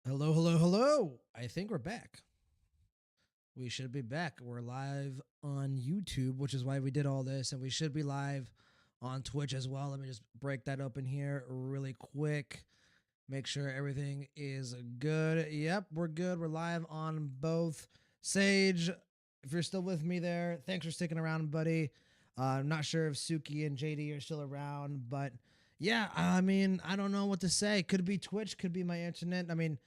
Hello, hello, hello. I think we're back. We should be back. We're live on YouTube, which is why we did all this, and we should be live on Twitch as well. Let me just break that open here really quick. Make sure everything is good. Yep, we're good. We're live on both. Sage, if you're still with me there, thanks for sticking around, buddy. I'm not sure if Suki and JD are still around, but yeah, I mean, I don't know what to say. Could be Twitch, could be my internet. I mean,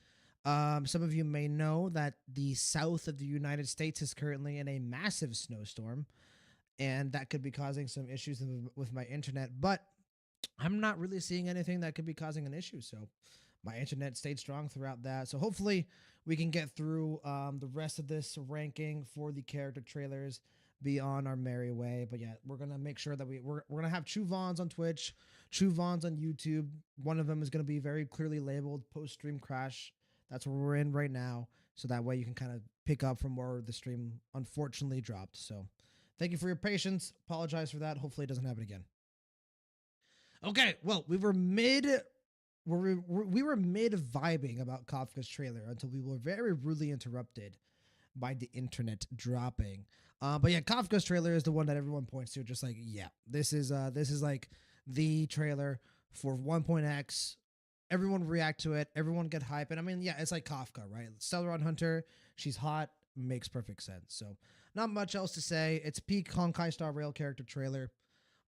some of you may know that the south of the United States is currently in a massive snowstorm, and that could be causing some issues with my internet. But I'm not really seeing anything that could be causing an issue. So my internet stayed strong throughout that. So hopefully we can get through the rest of this ranking for the character trailers, be on our merry way. But yeah, we're gonna make sure that we're gonna have True Vons on Twitch, True Vons on YouTube. One of them is gonna be very clearly labeled post stream crash. That's where we're in right now. So that way you can kind of pick up from where the stream unfortunately dropped. So thank you for your patience. Apologize for that. Hopefully it doesn't happen again. Okay, well, we were mid vibing about Kafka's trailer until we were very rudely interrupted by the internet dropping. But yeah, Kafka's trailer is the one that everyone points to, just like, yeah, this is like the trailer for 1.x. Everyone react to it, everyone get hype, and I mean, yeah, it's like Kafka, right? Stellar Hunter, she's hot, makes perfect sense. So not much else to say. It's peak Honkai Star Rail character trailer.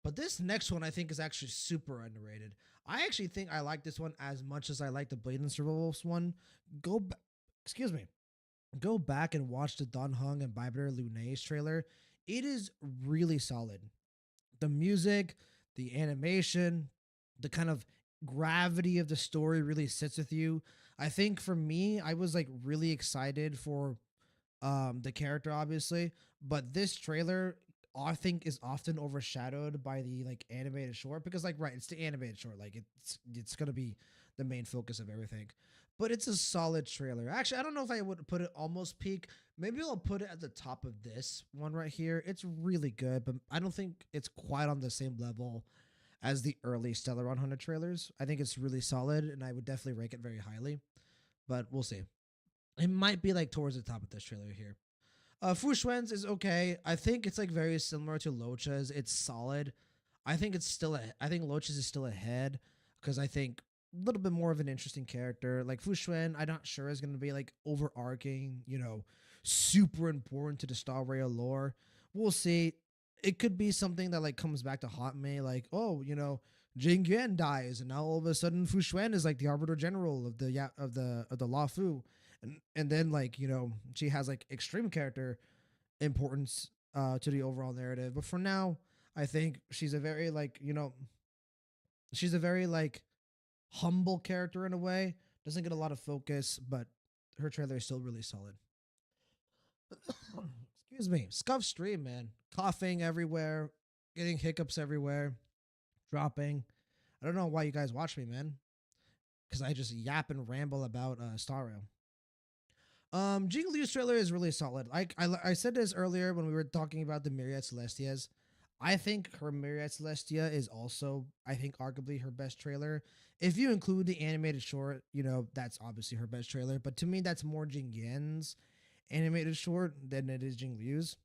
But this next one I think is actually super underrated. I actually think I like this one as much as I like the Blade and Survivals one. Go, excuse me, go back and watch the Don Hung and Bybiter Lunay's trailer. It is really solid. The music, the animation, the kind of gravity of the story really sits with you. I think for me, I was like really excited for the character obviously, but this trailer I think is often overshadowed by the like animated short because like right, it's the animated short, like it's gonna be the main focus of everything. But it's a solid trailer. Actually, I don't know if I would put it almost peak. Maybe I'll put it at the top of this one right here. It's really good, but I don't think it's quite on the same level as the early Stellar 100 trailers. I think it's really solid, and I would definitely rank it very highly. But we'll see. It might be like towards the top of this trailer here. Fushwen's is okay. I think it's like very similar to Locha's. It's solid. I think it's still I think Locha's is still ahead because I think a little bit more of an interesting character. Like Fushuen, I'm not sure is going to be like overarching, super important to the Star Rail lore. We'll see. It could be something that like comes back to haunt me, like Jing Yuan dies, and now all of a sudden Fushuen is like the Arbiter General of the of the La Fu, and then like she has like extreme character importance to the overall narrative. But for now, I think she's a very like humble character in a way. Doesn't get a lot of focus, but her trailer is still really solid. Excuse me, scuff stream, man. Coughing everywhere, getting hiccups everywhere, dropping. I don't know why you guys watch me, man. Because I just yap and ramble about Star Rail. Jing Liu's trailer is really solid. I said this earlier when we were talking about the Myriad Celestias. I think her Myriad Celestia is also, I think, arguably her best trailer. If you include the animated short, that's obviously her best trailer. But to me, that's more Jing Yan's animated short than it is Jing Liu's.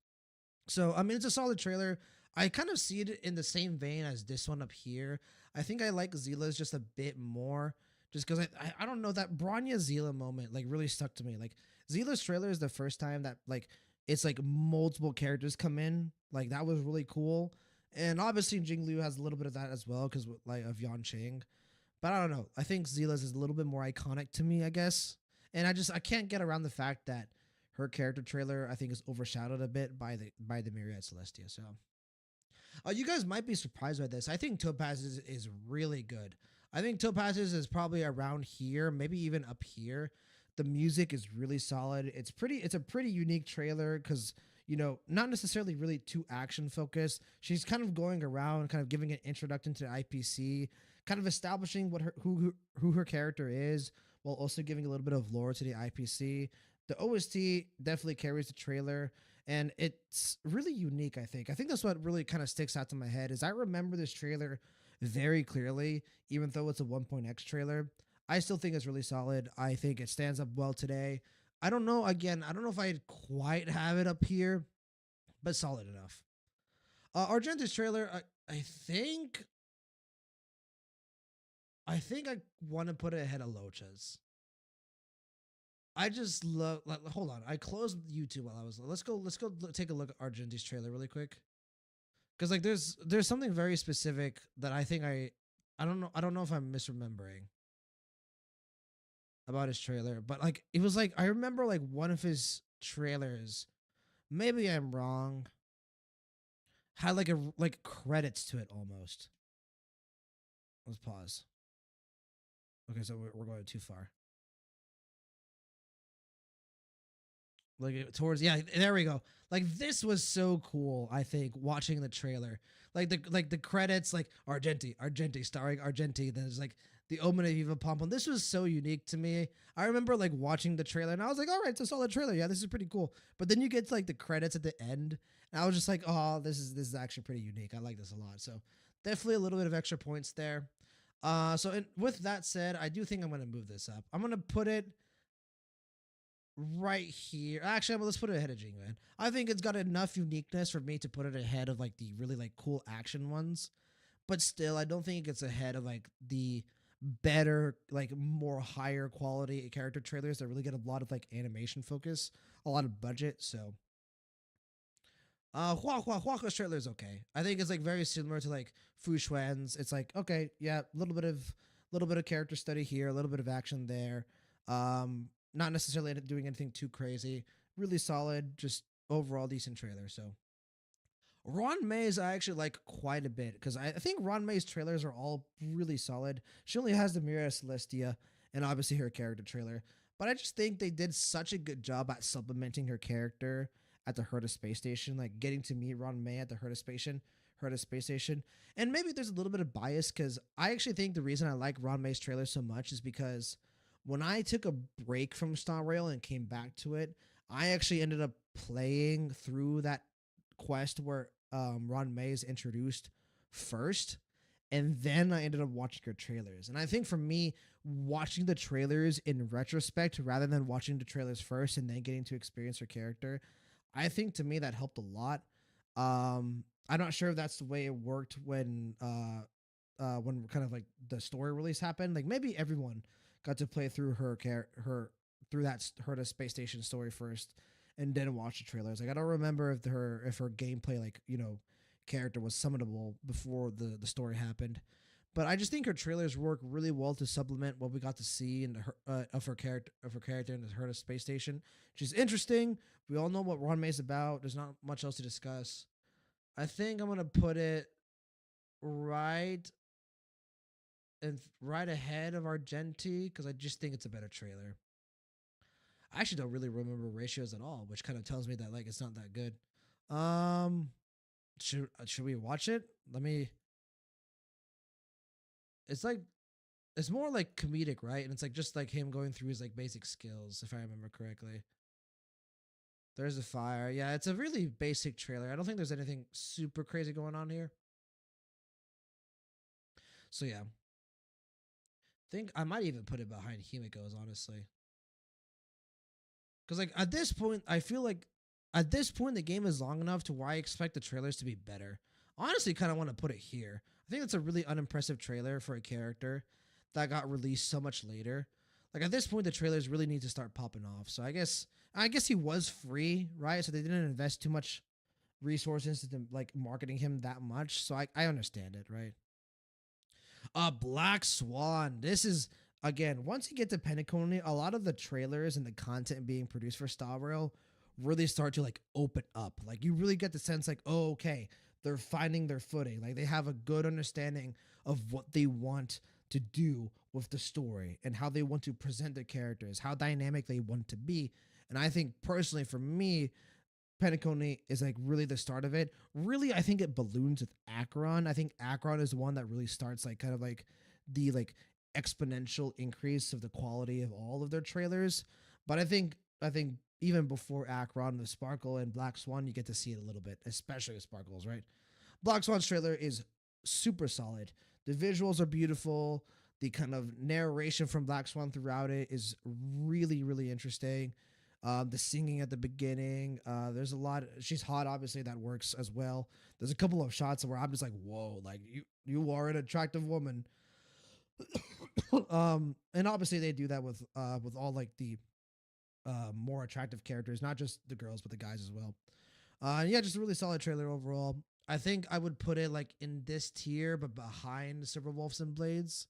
So, I mean, it's a solid trailer. I kind of see it in the same vein as this one up here. I think I like Zila's just a bit more, just because I don't know, that Bronya Zila moment like really stuck to me. Like Zila's trailer is the first time that like it's like multiple characters come in. Like that was really cool. And obviously Jing Liu has a little bit of that as well because like of Yan Ching. But I don't know. I think Zila's is a little bit more iconic to me, I guess. And I can't get around the fact that her character trailer I think is overshadowed a bit by the Myriad Celestia. So you guys might be surprised by this. I think Topaz is really good. I think Topaz's is probably around here, maybe even up here. The music is really solid. It's a pretty unique trailer because not necessarily really too action focused. She's kind of going around, kind of giving an introduction to the IPC, kind of establishing what who her character is, while also giving a little bit of lore to the IPC. The OST definitely carries the trailer, and it's really unique. I think that's what really kind of sticks out to my head is I remember this trailer very clearly, even though it's a 1.x trailer. I still think it's really solid. I think it stands up well today. I don't know. Again, I don't know if I'd quite have it up here, but solid enough. Argenta's trailer, I think I want to put it ahead of Locha's. I just love. Like, hold on, I closed YouTube while I was. Let's go take a look at Argenta's trailer really quick. Because like there's something very specific that I think I don't know if I'm misremembering about his trailer, but like it was like I remember like one of his trailers. Maybe I'm wrong. Had like credits to it almost. Let's pause. Okay, so we're going too far. Like towards yeah, there we go. Like this was so cool. I think watching the trailer, like the credits, like Argenti starring Argenti. Then there's like the Omen of Eva Pompon. This was so unique to me. I remember like watching the trailer and I was like, all right, it's a solid trailer. Yeah, this is pretty cool. But then you get to, like the credits at the end, and I was just like, oh, this is actually pretty unique. I like this a lot. So definitely a little bit of extra points there. With that said, I do think I'm gonna move this up. I'm gonna put it right here. Actually, let's put it ahead of Jingman. I think it's got enough uniqueness for me to put it ahead of like the really like cool action ones. But still, I don't think it gets ahead of like the better, like more higher quality character trailers that really get a lot of like animation focus, a lot of budget. So Hua's trailer is okay. I think it's like very similar to like Fu Xuan's. It's like okay, yeah, a little bit of character study here, a little bit of action there. Not necessarily doing anything too crazy. Really solid, just overall decent trailer. So Ron May's I actually like quite a bit because I think Ron May's trailers are all really solid. She only has the Mira Celestia and obviously her character trailer, but I just think they did such a good job at supplementing her character at the Herta space station, like getting to meet Ron May at the Herta space station. And maybe there's a little bit of bias because I actually think the reason I like Ron May's trailer so much is because when I took a break from Star Rail and came back to it, I actually ended up playing through that quest where Ron May is introduced first, and then I ended up watching her trailers. And I think for me, watching the trailers in retrospect rather than watching the trailers first and then getting to experience her character, I think to me that helped a lot. I'm not sure if that's the way it worked when kind of like the story release happened. Like maybe everyone got to play through her through that her to space station story first and then watch the trailers. Like I don't remember if her gameplay like character was summonable before the story happened. But I just think her trailers work really well to supplement what we got to see in her character in the Herta space station. She's interesting. We all know what Ron May's about. There's not much else to discuss. I think I'm gonna put it right right ahead of Argenti because I just think it's a better trailer. I actually don't really remember ratios at all, which kind of tells me that like it's not that good. Um, should we watch it? Let me. It's like it's more like comedic, right? And it's like just like him going through his like basic skills, if I remember correctly. There's a fire. Yeah, it's a really basic trailer. I don't think there's anything super crazy going on here. So yeah, think I might even put it behind Himiko's honestly. Because like at this point, I feel like at this point the game is long enough to where I expect the trailers to be better. Honestly, kind of want to put it here. I think it's a really unimpressive trailer for a character that got released so much later. Like at this point, the trailers really need to start popping off. So I guess he was free, right? So they didn't invest too much resources into like marketing him that much. So I understand it, right? Black Swan. This is again once you get to Penacony, a lot of the trailers and the content being produced for Star Rail really start to like open up. Like you really get the sense like, oh, okay, they're finding their footing. Like they have a good understanding of what they want to do with the story and how they want to present their characters, how dynamic they want to be. And I think personally for me, Penacony is like really the start of it. Really, I think it balloons with Akron. I think Akron is the one that really starts like kind of like the like exponential increase of the quality of all of their trailers. But I think even before Akron with Sparkle and Black Swan, you get to see it a little bit, especially with Sparkles, right? Black Swan's trailer is super solid. The visuals are beautiful. The kind of narration from Black Swan throughout it is really, really interesting. The singing at the beginning, there's a lot. She's hot, obviously that works as well. There's a couple of shots where I'm just like, whoa, like you are an attractive woman. And obviously they do that with all like the more attractive characters, not just the girls but the guys as well. Yeah, just a really solid trailer overall. I think I would put it like in this tier, but behind Silver Wolves and Blades,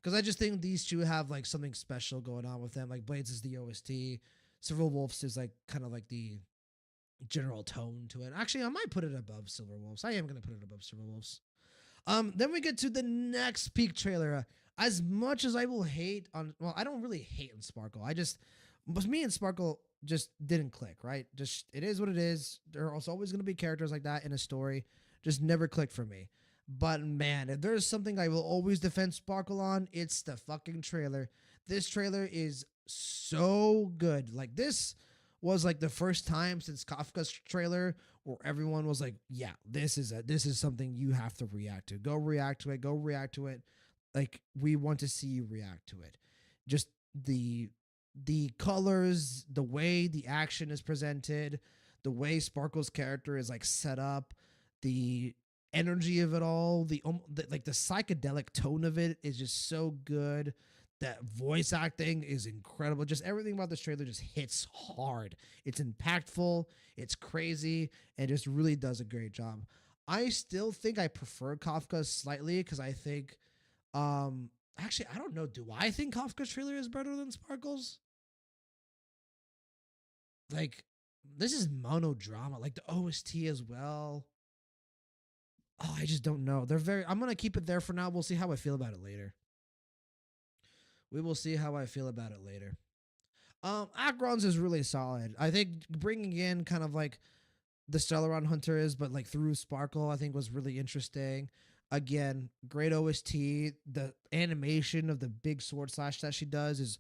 because I just think these two have like something special going on with them. Like Blades is the OST, Silver Wolves is like kind of like the general tone to it. Actually, I might put it above Silver Wolves. I am gonna put it above Silver Wolves. Then we get to the next peak trailer. As much as I will hate on, well, I don't really hate on Sparkle. But me and Sparkle just didn't click, right? Just it is what it is. There's always gonna be characters like that in a story. Just never clicked for me. But man, if there's something I will always defend Sparkle on, it's the fucking trailer. This trailer is so good. Like this was like the first time since Kafka's trailer where everyone was like, "Yeah, this is something you have to react to. Go react to it. Go react to it. Like we want to see you react to it." Just the colors, the way the action is presented, the way Sparkle's character is like set up, the energy of it all, the like the psychedelic tone of it is just so good. That voice acting is incredible. Just everything about this trailer just hits hard. It's impactful, it's crazy, and just really does a great job. I still think I prefer Kafka slightly because I think actually I don't know. Do I think Kafka's trailer is better than Sparkle's? Like this is monodrama, like the OST as well. Oh, I just don't know. They're very. I'm gonna keep it there for now. We'll see how I feel about it later. We will see how I feel about it later. Akron's is really solid. I think bringing in kind of like the Stellaron Hunter is, but like through Sparkle, I think was really interesting. Again, great OST. The animation of the big sword slash that she does is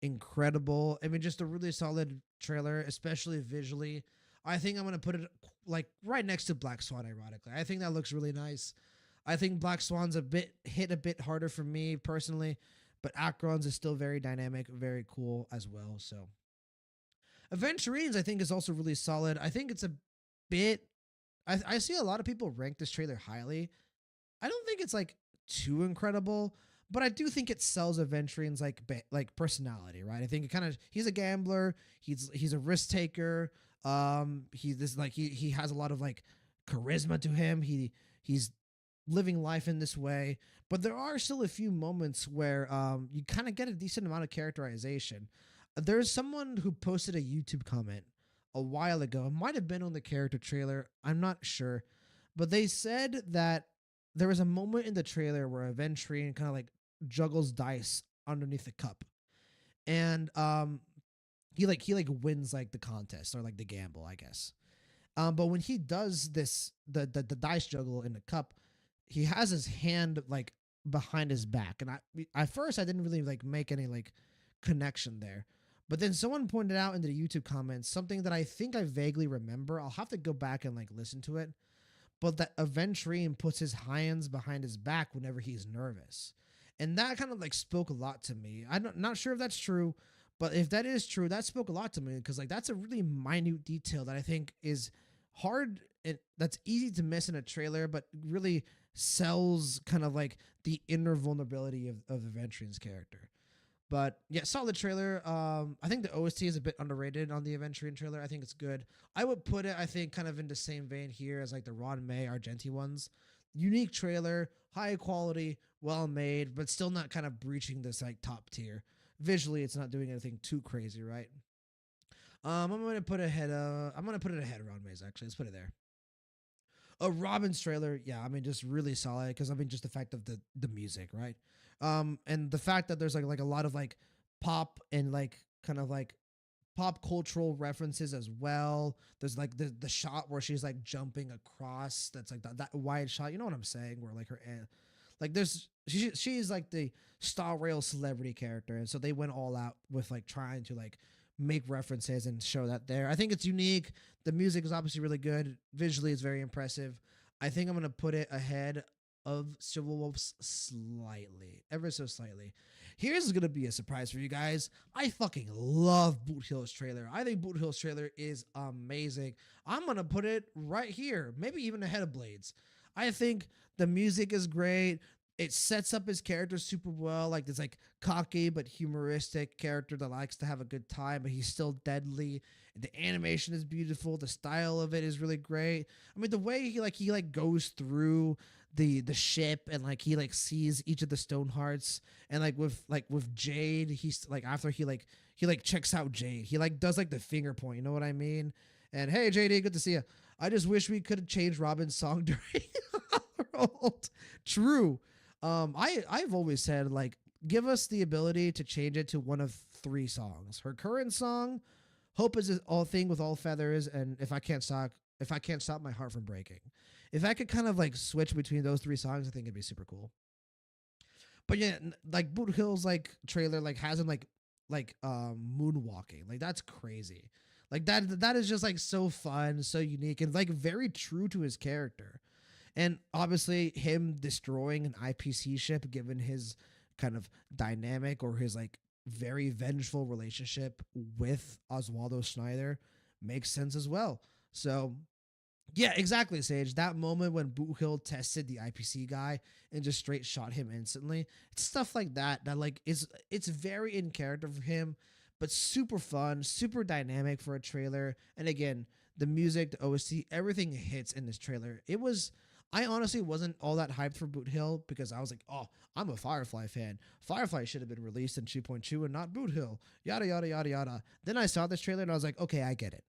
incredible. I mean, just a really solid trailer, especially visually. I think I'm gonna put it like right next to Black Swan. Ironically, I think that looks really nice. I think Black Swan's a bit harder for me personally, but Akron's is still very dynamic, very cool as well. So Aventurines, I think, is also really solid. I think it's a bit. I see a lot of people rank this trailer highly. I don't think it's like too incredible, but I do think it sells Aventurines like personality, right? I think it kind of he's a gambler, he's a risk taker. He has a lot of like charisma to him. He's living life in this way, but there are still a few moments where you kind of get a decent amount of characterization. There's someone who posted a YouTube comment a while ago. It might have been on the character trailer. I'm not sure, but they said that there was a moment in the trailer where Aventurine kind of like juggles dice underneath the cup, and he wins like the contest or like the gamble, I guess. But when he does this, the dice juggle in the cup, he has his hand like behind his back, and I at first I didn't really like make any like connection there. But then someone pointed out in the YouTube comments something that I think I vaguely remember. I'll have to go back and like listen to it. But that Aventurine puts his hands behind his back whenever he's nervous. And that kind of like spoke a lot to me. I'm not sure if that's true, but if that is true, that spoke a lot to me because like that's a really minute detail that I think is hard and that's easy to miss in a trailer, but really sells kind of like the inner vulnerability of Aventurine's character. But yeah, solid trailer. I think the OST is a bit underrated on the Aventurine trailer. I think it's good. I would put it, I think, kind of in the same vein here as like the Ron May Argenti ones. Unique trailer, high quality, well made, but still not kind of breaching this like top tier. Visually, it's not doing anything too crazy, right? I'm gonna put it ahead of Ron May's actually. Let's put it there. A Robin's trailer, yeah, I mean, just really solid because I mean, just the fact of the music, right? And the fact that there's like a lot of like pop and like kind of like pop cultural references as well. There's like the shot where she's like jumping across. That's like that wide shot. You know what I'm saying? Where like like there's she's like the Star Rail celebrity character, and so they went all out with like trying to like make references and show that there. I think it's unique. The music is obviously really good. Visually, it's very impressive. I think I'm gonna put it ahead. of Silver Wolves slightly, ever so slightly. Here's gonna be a surprise for you guys. I fucking love Boot Hill's trailer. I think Boot Hill's trailer is amazing. I'm gonna put it right here, maybe even ahead of Blades. I think the music is great. It sets up his character super well. Like this like cocky but humoristic character that likes to have a good time, but he's still deadly. The animation is beautiful. The style of it is really great. I mean, the way he goes through the ship and like he like sees each of the stone hearts and like with Jade, he's like after he checks out Jade, he like does like the finger point. You know what I mean? And hey, JD, good to see you. I just wish we could have changed Robin's song during World. True. I've always said like give us the ability to change it to one of three songs. Her current song, Hope is all thing with all feathers, and if I can't stop my heart from breaking. If I could kind of like switch between those three songs, I think it'd be super cool. But yeah, like Boot Hill's like trailer like has him moonwalking. Like that's crazy. Like that is just like so fun, so unique, and like very true to his character. And obviously him destroying an IPC ship given his kind of dynamic or his like very vengeful relationship with Oswaldo Schneider makes sense as well. So yeah, exactly, Sage. That moment when Boot Hill tested the IPC guy and just straight shot him instantly. It's stuff like that like it's very in character for him, but super fun, super dynamic for a trailer. And again, the music, the OST, everything hits in this trailer. I honestly wasn't all that hyped for Boot Hill because I was like, oh, I'm a Firefly fan. Firefly should have been released in 2.2 and not Boot Hill. Yada, yada, yada, yada. Then I saw this trailer and I was like, okay, I get it.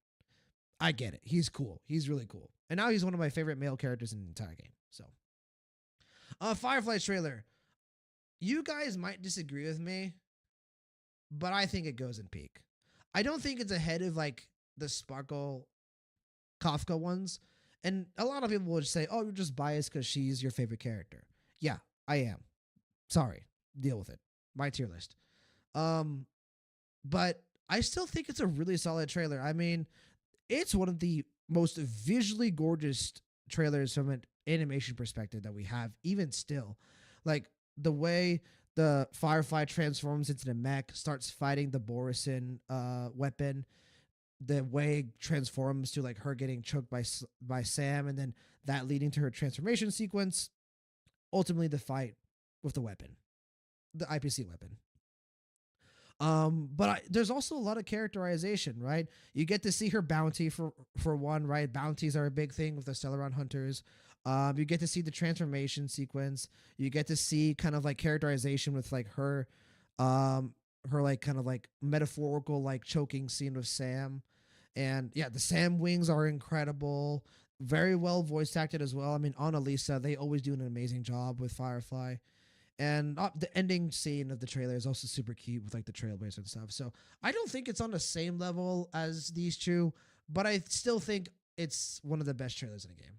I get it. He's cool. He's really cool. And now he's one of my favorite male characters in the entire game. So, Firefly trailer. You guys might disagree with me, but I think it goes in peak. I don't think it's ahead of like the Sparkle Kafka ones. And a lot of people would say, oh, you're just biased because she's your favorite character. Yeah, I am. Sorry. Deal with it. My tier list. But I still think it's a really solid trailer. I mean, it's one of the most visually gorgeous trailers from an animation perspective that we have, even still. Like the way the Firefly transforms into the mech, starts fighting the Borison weapon, the way it transforms to like her getting choked by Sam, and then that leading to her transformation sequence, ultimately the fight with the weapon, the IPC weapon. But there's also a lot of characterization, right? You get to see her bounty for one, right? Bounties are a big thing with the Celeron hunters. You get to see the transformation sequence. You get to see kind of like characterization with like her like kind of like metaphorical like choking scene with Sam. And yeah, the Sam wings are incredible. Very well voice acted as well. I mean, Annalisa, they always do an amazing job with Firefly. And the ending scene of the trailer is also super cute with like the trailblazer and stuff. So I don't think it's on the same level as these two, but I still think it's one of the best trailers in the game.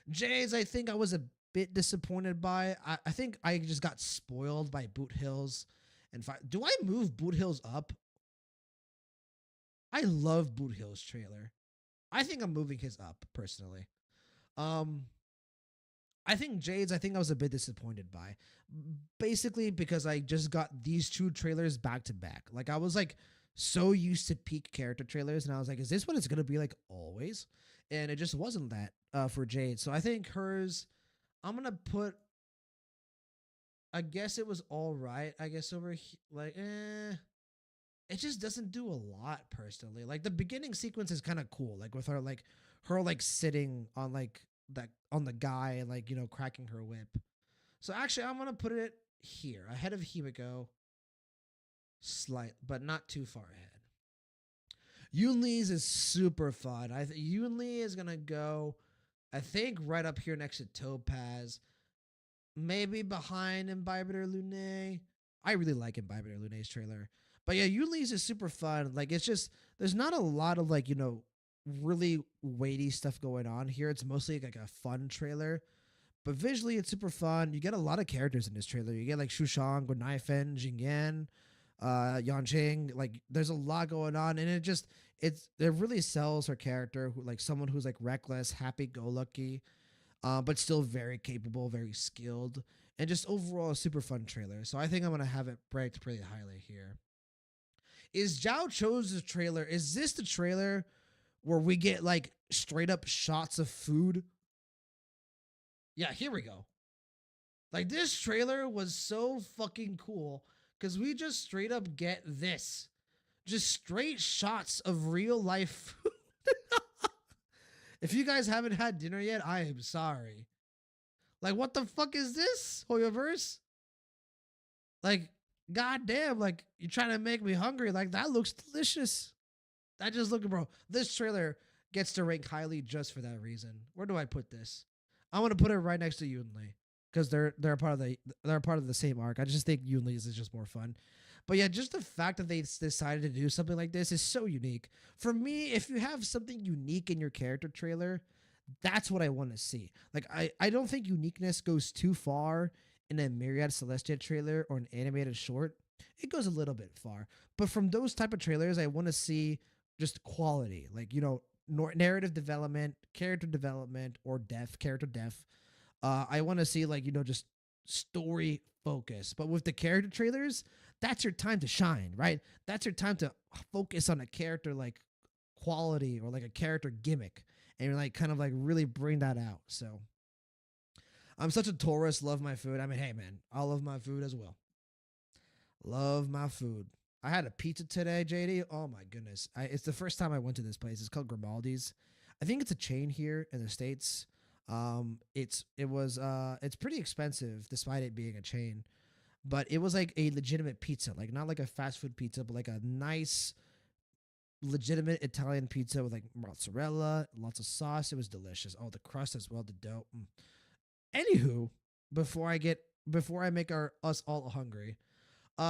Jay's, I think I was a bit disappointed by. I think I just got spoiled by Boot Hills. And do I move Boot Hills up? I love Boot Hills trailer. I think I'm moving his up personally. Um, I think Jade's, I think I was a bit disappointed by. Basically because I just got these two trailers back to back. Like I was like so used to peak character trailers and I was like, is this what it's going to be like always? And it just wasn't that for Jade. So I think hers, I'm going to put, I guess it was all right. I guess over like, it just doesn't do a lot personally. Like the beginning sequence is kind of cool. Like with her like sitting on like that on the guy and like, you know, cracking her whip. So actually I'm gonna put it here ahead of Himiko, slight but not too far ahead. Yunli's is super fun. I think Yunli is gonna go, I think, right up here next to Topaz, maybe behind Imbibiter Lune. I really like Imbibiter Lune's trailer, but yeah, Yunli's is super fun. Like it's just there's not a lot of like, you know, really weighty stuff going on here. It's mostly like a fun trailer. But visually, it's super fun. You get a lot of characters in this trailer. You get like Shushang, Guanaifen, Jingyan, Yanqing. Like, there's a lot going on, and it really sells her character, like someone who's like reckless, happy-go-lucky. but still very capable, very skilled, and just overall a super fun trailer. So I think I'm gonna have it ranked pretty highly here. Is Zhao Cho's trailer? Is this the trailer where we get like straight up shots of food? Yeah, here we go. Like this trailer was so fucking cool because we just straight up get this, just straight shots of real life food. If you guys haven't had dinner yet, I am sorry. Like, what the fuck is this, Hoyoverse? Like, goddamn, like, you're trying to make me hungry. Like, that looks delicious. That just looking, bro. This trailer gets to rank highly just for that reason. Where do I put this? I want to put it right next to Yunli because they're a part of the same arc. I just think Yunli's is just more fun. But yeah, just the fact that they decided to do something like this is so unique. For me, if you have something unique in your character trailer, that's what I want to see. Like I don't think uniqueness goes too far in a Myriad Celestia trailer or an animated short. It goes a little bit far. But from those type of trailers, I want to see just quality. Like, narrative development, character development, or character depth. I want to see like, just story focus. But with the character trailers, that's your time to shine, right? That's your time to focus on a character like quality or like a character gimmick and you're like kind of like really bring that out. So I'm such a tourist, love my food. I mean, hey man, I love my food as well. Love my food. I had a pizza today, JD. Oh my goodness. It's the first time I went to this place. It's called Grimaldi's. I think it's a chain here in the States. It's pretty expensive despite it being a chain. But it was like a legitimate pizza, like not like a fast food pizza, but like a nice legitimate Italian pizza with like mozzarella, lots of sauce. It was delicious. Oh, the crust as well, the dough. Anywho, before I make us all hungry,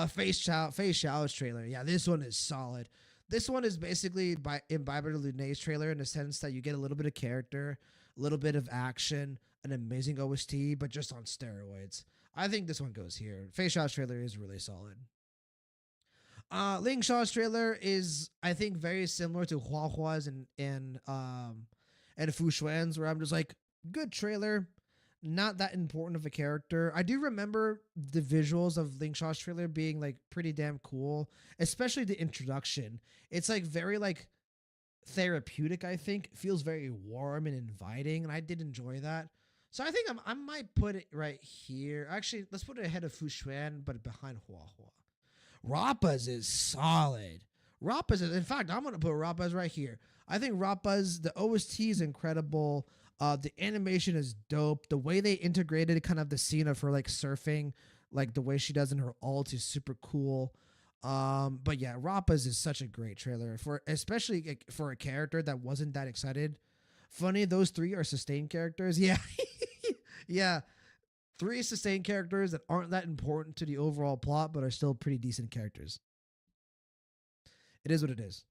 Face Shao's trailer. Yeah, this one is solid. This one is basically in Barbara Lunay's trailer in the sense that you get a little bit of character, a little bit of action, an amazing OST, but just on steroids. I think this one goes here. Face Shao's trailer is really solid. Ling Shaw's trailer is, I think, very similar to Hua Hua's and Fu Xuan's, where I'm just like, good trailer, not that important of a character. I do remember the visuals of Ling Shaw's trailer being like pretty damn cool, especially the introduction. It's like very like therapeutic. I think it feels very warm and inviting, and I did enjoy that. So I think I might put it right here. Actually, let's put it ahead of Fu Xuan, but behind Hua Hua. Rappa's is solid. Rappa's is, in fact, I'm gonna put Rappa's right here. I think Rappa's the OST is incredible. The animation is dope. The way they integrated kind of the scene of her like surfing, like the way she does in her ult is super cool. But yeah, Rappa's is such a great trailer for especially like, for a character that wasn't that excited. Funny, those three are sustained characters. Yeah, yeah. Three sustained characters that aren't that important to the overall plot, but are still pretty decent characters. It is what it is.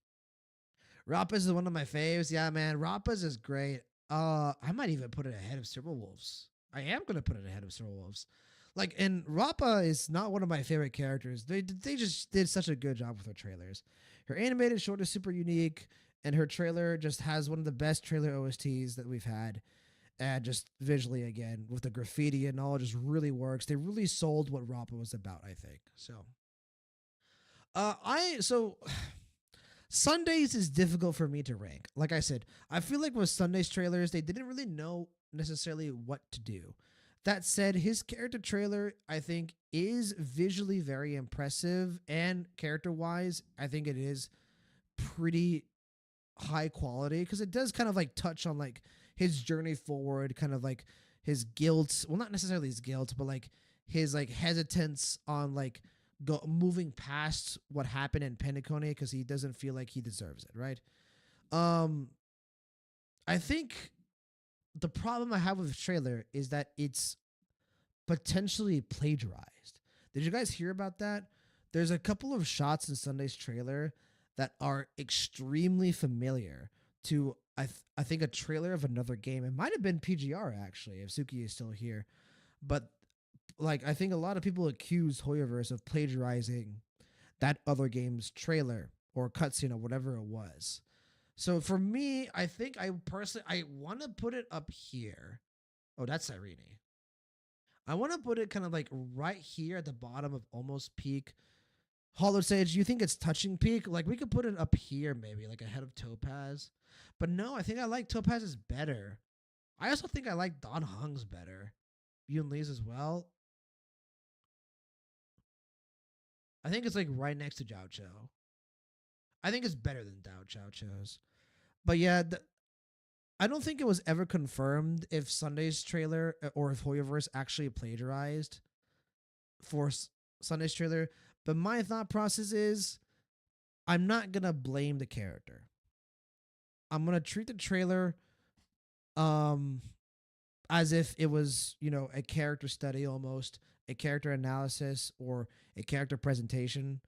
Rappas is one of my faves. Yeah, man, Rappas is great. I might even put it ahead of Silverwolves. I am gonna put it ahead of Silverwolves. Like, and Rappa is not one of my favorite characters. They just did such a good job with her trailers. Her animated short is super unique, and her trailer just has one of the best trailer OSTs that we've had. And just visually again with the graffiti and all, it just really works. They really sold what Rappa was about, I think. So, I so Sundays is difficult for me to rank. Like I said, I feel like with Sundays trailers, they didn't really know necessarily what to do. That said, his character trailer, I think, is visually very impressive, and character wise, I think it is pretty high quality because it does kind of like touch on like his journey forward, kind of like his guilt. Well, not necessarily his guilt, but like his like hesitance on like moving past what happened in Penacony because he doesn't feel like he deserves it, right? Um, I think the problem I have with the trailer is that it's potentially plagiarized. Did you guys hear about that? There's a couple of shots in Sunday's trailer that are extremely familiar to I think a trailer of another game. It might have been PGR actually, if Suki is still here. But like I think a lot of people accuse Hoyoverse of plagiarizing that other game's trailer or cutscene or whatever it was. So for me, I think I personally I want to put it up here. Oh, that's Irene. I want to put it kind of like right here at the bottom of almost peak. Hollow Sage, you think it's touching peak? Like we could put it up here maybe, like ahead of Topaz. But no, I think I like Topaz's better. I also think I like Don Hung's better. Yun Lee's as well. I think it's like right next to Jiao Cho. I think it's better than Jiao Cho's. But yeah, I don't think it was ever confirmed if Sunday's trailer or if Hoyoverse actually plagiarized for Sunday's trailer. But my thought process is I'm not going to blame the character. I'm going to treat the trailer um as if it was, a character study almost, a character analysis or a character presentation.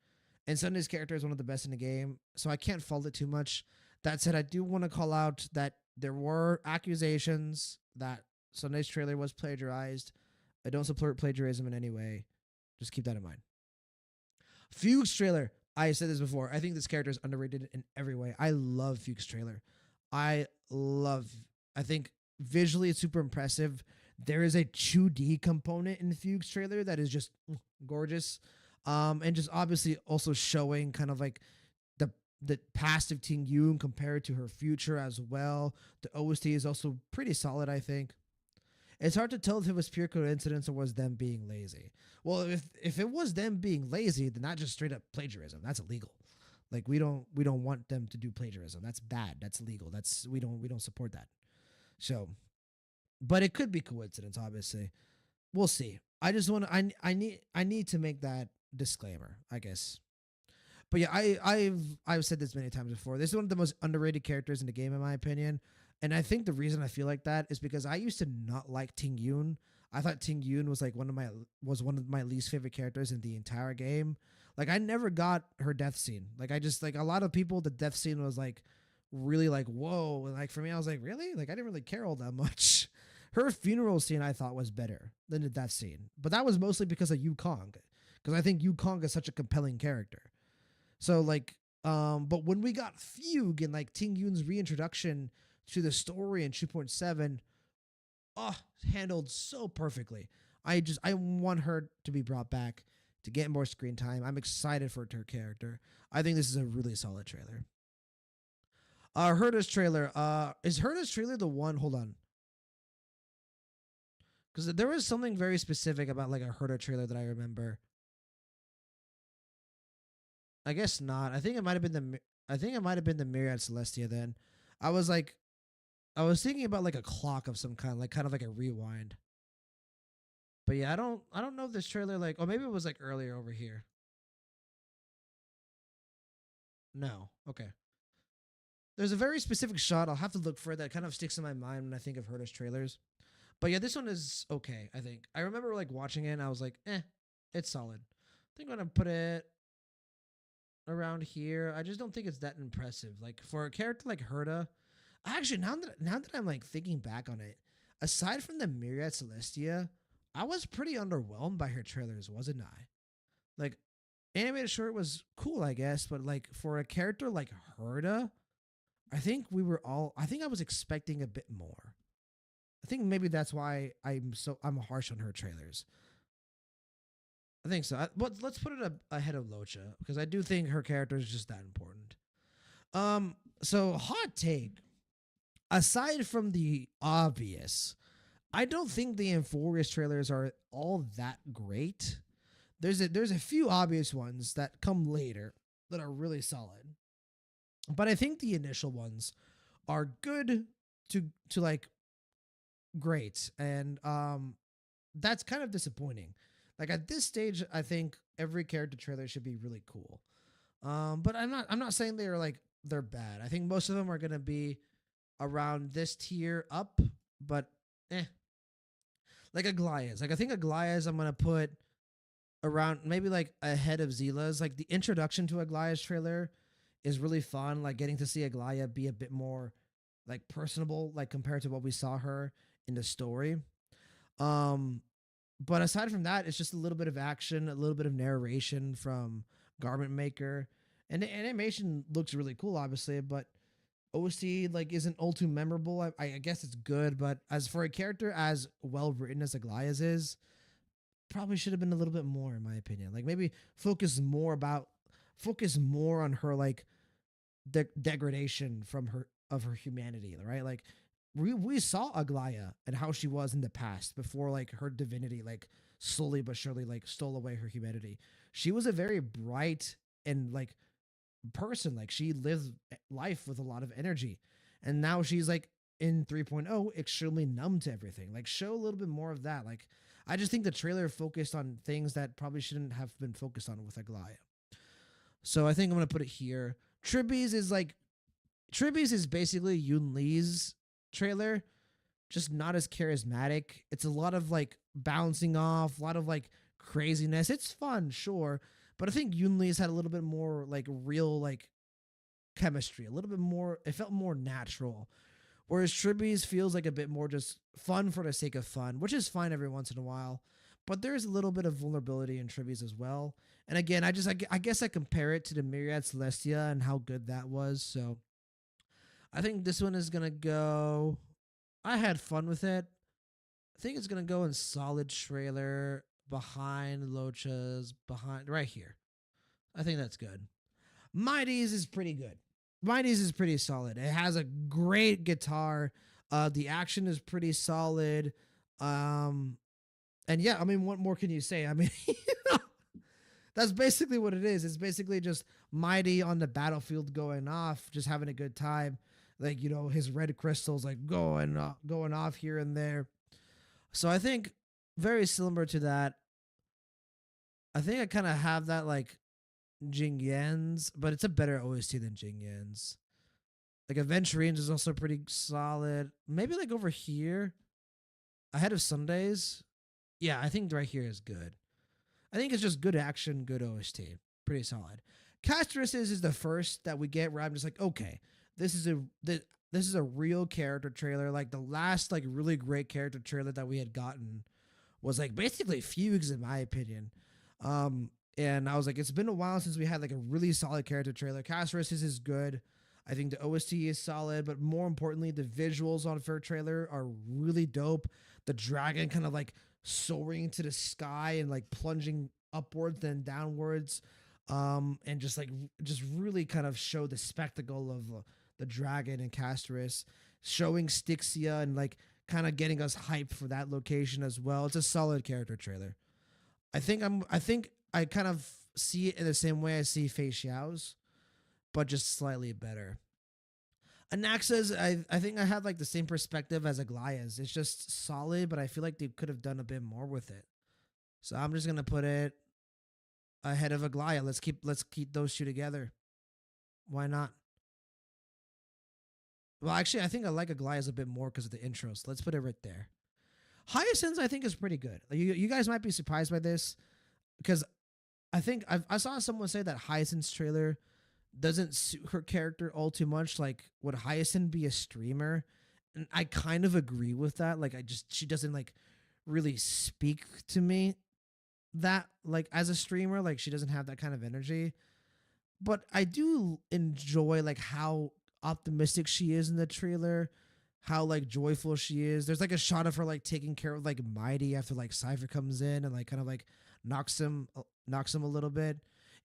And Sunday's character is one of the best in the game, so I can't fault it too much. That said, I do want to call out that there were accusations that Sunday's trailer was plagiarized. I don't support plagiarism in any way. Just keep that in mind. Fugue's trailer. I said this before. I think this character is underrated in every way. I love Fugue's trailer. I think visually it's super impressive. There is a 2D component in Fugue's trailer that is just gorgeous. And just obviously also showing kind of like the past of Ting Yun compared to her future as well. The OST is also pretty solid, I think. It's hard to tell if it was pure coincidence or was them being lazy. Well, if it was them being lazy, then not just straight up plagiarism. That's illegal. Like we don't want them to do plagiarism. That's bad. That's illegal. We don't support that. So, but it could be coincidence. Obviously, we'll see. I just want to. I need to make that disclaimer, I guess. But yeah, I've said this many times before. This is one of the most underrated characters in the game, in my opinion. And I think the reason I feel like that is because I used to not like Ting Yun. I thought Ting Yun was like one of my least favorite characters in the entire game. Like I never got her death scene. Like I just like a lot of people, the death scene was like really like whoa. And like for me, I was like really like I didn't really care all that much. Her funeral scene I thought was better than the death scene, but that was mostly because of Yu Kong, because I think Yu Kong is such a compelling character. So like, but when we got Fugue and like Ting Yun's reintroduction to the story in 2.7, oh, handled so perfectly. I want her to be brought back to get more screen time. I'm excited for her character. I think this is a really solid trailer. Herta's trailer. Is Herta's trailer the one? Hold on, because there was something very specific about like a Herta trailer that I remember. I guess not. I think it might have been the Myriad Celestia. Then I was like, I was thinking about like a clock of some kind, like kind of like a rewind. But yeah, I don't know if this trailer like, oh maybe it was like earlier over here. No, okay. There's a very specific shot. I'll have to look for it that kind of sticks in my mind when I think of Herta's trailers. But yeah, this one is okay. I think I remember like watching it and I was like, it's solid. I think I'm gonna put it around here. I just don't think it's that impressive. Like for a character like Herta, actually now that I'm like thinking back on it, aside from the Myriad Celestia, I was pretty underwhelmed by her trailers, wasn't I? Like animated short was cool, I guess, but like for a character like Herta, I think I was expecting a bit more. I think maybe that's why I'm harsh on her trailers. I think so. But let's put it ahead of Locha because I do think her character is just that important. So hot take. Aside from the obvious, I don't think the Euphorious trailers are all that great. There's a few obvious ones that come later that are really solid, but I think the initial ones are good to like great, and that's kind of disappointing. Like at this stage, I think every character trailer should be really cool. But I'm not saying they're bad. I think most of them are gonna be around this tier up, but like Aglaya's. Like I think Aglaya's I'm gonna put around maybe like ahead of Zila's. Like the introduction to Aglaya's trailer is really fun. Like getting to see Aglaya be a bit more like personable, like compared to what we saw her in the story. Um, but aside from that, it's just a little bit of action, a little bit of narration from Garment Maker, and the animation looks really cool, obviously. But OC like isn't all too memorable. I guess it's good, but as for a character as well written as Aglaya's is, probably should have been a little bit more in my opinion. Like maybe focus more on her like degradation from her of her humanity, right? Like we saw Aglaya and how she was in the past before like her divinity like slowly but surely like stole away her humanity. She was a very bright and like person. Like she lived life with a lot of energy. And now she's like in 3.0 extremely numb to everything. Like show a little bit more of that. Like I just think the trailer focused on things that probably shouldn't have been focused on with Aglaya. So I think I'm gonna put it here. Tribbies is basically Yoon Lee's trailer, just not as charismatic. It's a lot of like bouncing off, a lot of like craziness. It's fun, sure, but I think Yoon Lee's had a little bit more like real like chemistry, a little bit more. It felt more natural, whereas Tribbies feels like a bit more just fun for the sake of fun, which is fine every once in a while. But there's a little bit of vulnerability in Tribbies as well. And again, I guess I compare it to the Myriad Celestia and how good that was. So I think this one is gonna go. I had fun with it. I think it's gonna go in solid trailer behind Locha's behind right here. I think that's good. Mighty's is pretty good. Mighty's is pretty solid. It has a great guitar. The action is pretty solid. And yeah, I mean, what more can you say? I mean, that's basically what it is. It's basically just Mighty on the battlefield going off, just having a good time. Like, you know, his red crystals like going off here and there. So I think very similar to that. I think I kind of have that like Jing Yan's, but it's a better OST than Jing Yan's. Like Aventurines is also pretty solid. Maybe like over here, ahead of Sundays. Yeah, I think right here is good. I think it's just good action, good OST, pretty solid. Castresses is the first that we get where I'm just like, okay, this is a real character trailer. Like the last like really great character trailer that we had gotten was like basically Fugues in my opinion. And I was like, it's been a while since we had like a really solid character trailer. Castresses is good. I think the OST is solid, but more importantly, the visuals on Fair trailer are really dope. The dragon kind of like soaring to the sky and like plunging upwards then downwards, and just really kind of show the spectacle of the dragon and Castris, showing Styxia and like kind of getting us hyped for that location as well. It's a solid character trailer. I think I kind of see it in the same way I see Fei Xiao's, but just slightly better. Anaxa's, I think I have like the same perspective as Aglaya's. It's just solid, but I feel like they could have done a bit more with it. So I'm just gonna put it ahead of Aglaya. Let's keep those two together. Why not? Well, actually, I think I like Aglaya's a bit more because of the intro. So let's put it right there. Hyacinth, I think, is pretty good. Like, you guys might be surprised by this because I saw someone say that Hyacinth's trailer doesn't suit her character all too much. Like, would Hyacinth be a streamer? And I kind of agree with that. Like, she doesn't like really speak to me that like as a streamer. Like, she doesn't have that kind of energy. But I do enjoy like how optimistic she is in the trailer, how like joyful she is. There's like a shot of her like taking care of like Mighty after like Cypher comes in and like kind of like knocks him a little bit.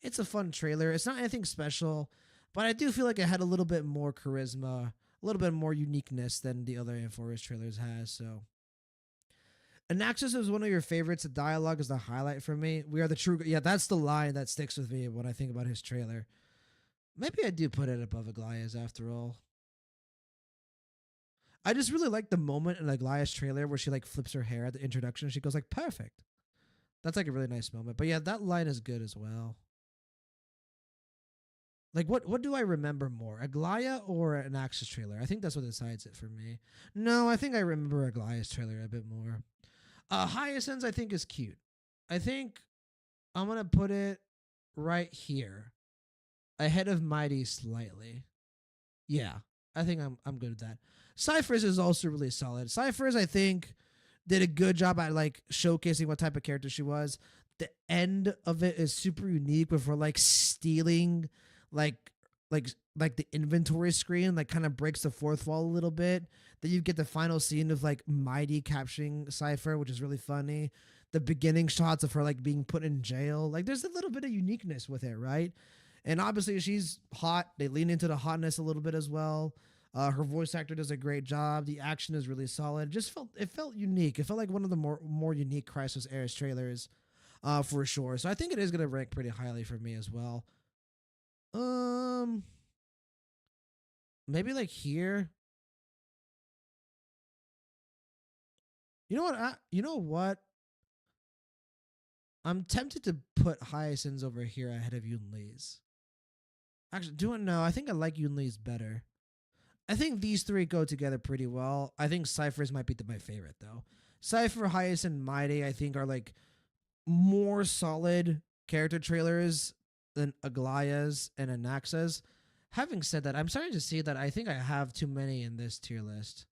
It's a fun trailer. It's not anything special, but I do feel like it had a little bit more charisma, a little bit more uniqueness than the other Enforced trailers has. So Anaxis is one of your favorites. The dialogue is the highlight for me. We are the true. Yeah, that's the line that sticks with me when I think about his trailer. Maybe I do put it above Aglaya's after all. I just really like the moment in Aglaya's trailer where she like flips her hair at the introduction. She goes like, perfect. That's like a really nice moment. But yeah, that line is good as well. Like what do I remember more, Aglaya or an Axis trailer? I think that's what decides it for me. No, I think I remember Aglaya's trailer a bit more. Hyacinth I think is cute. I think I'm gonna put it right here, ahead of Mighty slightly. Yeah, I think I'm good with that. Cypher's is also really solid. Cypher's I think did a good job at like showcasing what type of character she was. The end of it is super unique with her like stealing like like like the inventory screen like kind of breaks the fourth wall a little bit. Then you get the final scene of like Mighty capturing Cypher, which is really funny. The beginning shots of her like being put in jail, like there's a little bit of uniqueness with it, right? And obviously she's hot. They lean into the hotness a little bit as well. Her voice actor does a great job. The action is really solid. It felt unique. It felt like one of the more unique Crisis Airs trailers, for sure. So I think it is gonna rank pretty highly for me as well. Um, maybe like here. You know what? You know what? I'm tempted to put Hyacinth's over here ahead of Yun Lee's. Actually, doing no, I think I like Yun Lee's better. I think these three go together pretty well. I think Cypher's might be my favorite though. Cypher, Hyacinth, Mighty, I think are like more solid character trailers than Aglaya's and Anaxa's. Having said that, I'm starting to see that I think I have too many in this tier list.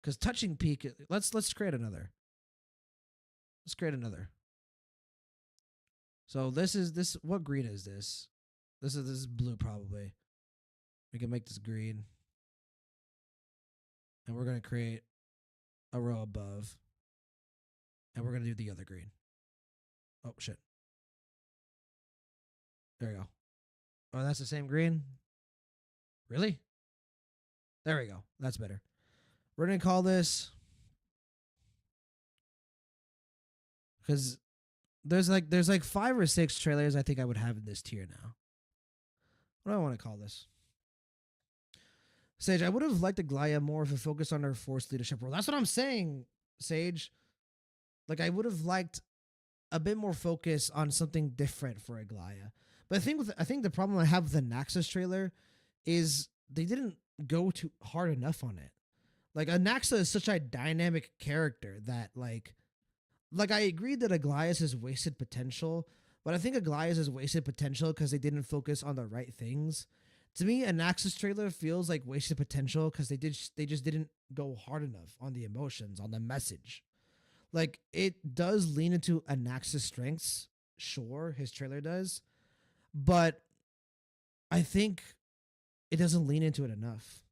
Because touching peak, let's create another. Let's create another. So this. What green is this? This is blue probably. We can make this green, and we're gonna create a row above, and we're gonna do the other green. Oh shit! There we go. Oh, that's the same green. Really? There we go. That's better. We're gonna call this because there's like 5 or 6 trailers I think I would have in this tier now. What do I want to call this? Sage, I would have liked Aglaya more if it focused on her forced leadership role. That's what I'm saying, Sage. Like I would have liked a bit more focus on something different for Aglaya. But I think the problem I have with the Naxos trailer is they didn't go too hard enough on it. Like Anaxa is such a dynamic character that like I agree that Aglias has wasted potential, but I think Aglias has wasted potential because they didn't focus on the right things. To me, Anaxa's trailer feels like wasted potential because they just didn't go hard enough on the emotions, on the message. Like it does lean into Anaxa's strengths, sure, his trailer does, but I think it doesn't lean into it enough.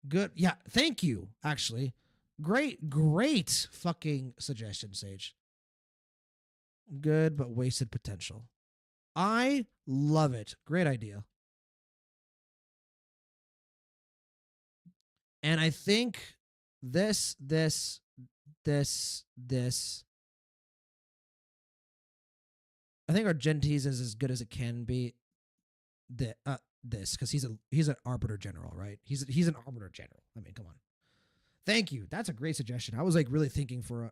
Good, yeah, thank you. Actually, great fucking suggestion, Sage. Good, but wasted potential. I love it. Great idea. And I think this. I think our Gentees is as good as it can be. This because he's an arbiter general, right? He's an arbiter general. I mean, come on. Thank you. That's a great suggestion. I was like really thinking for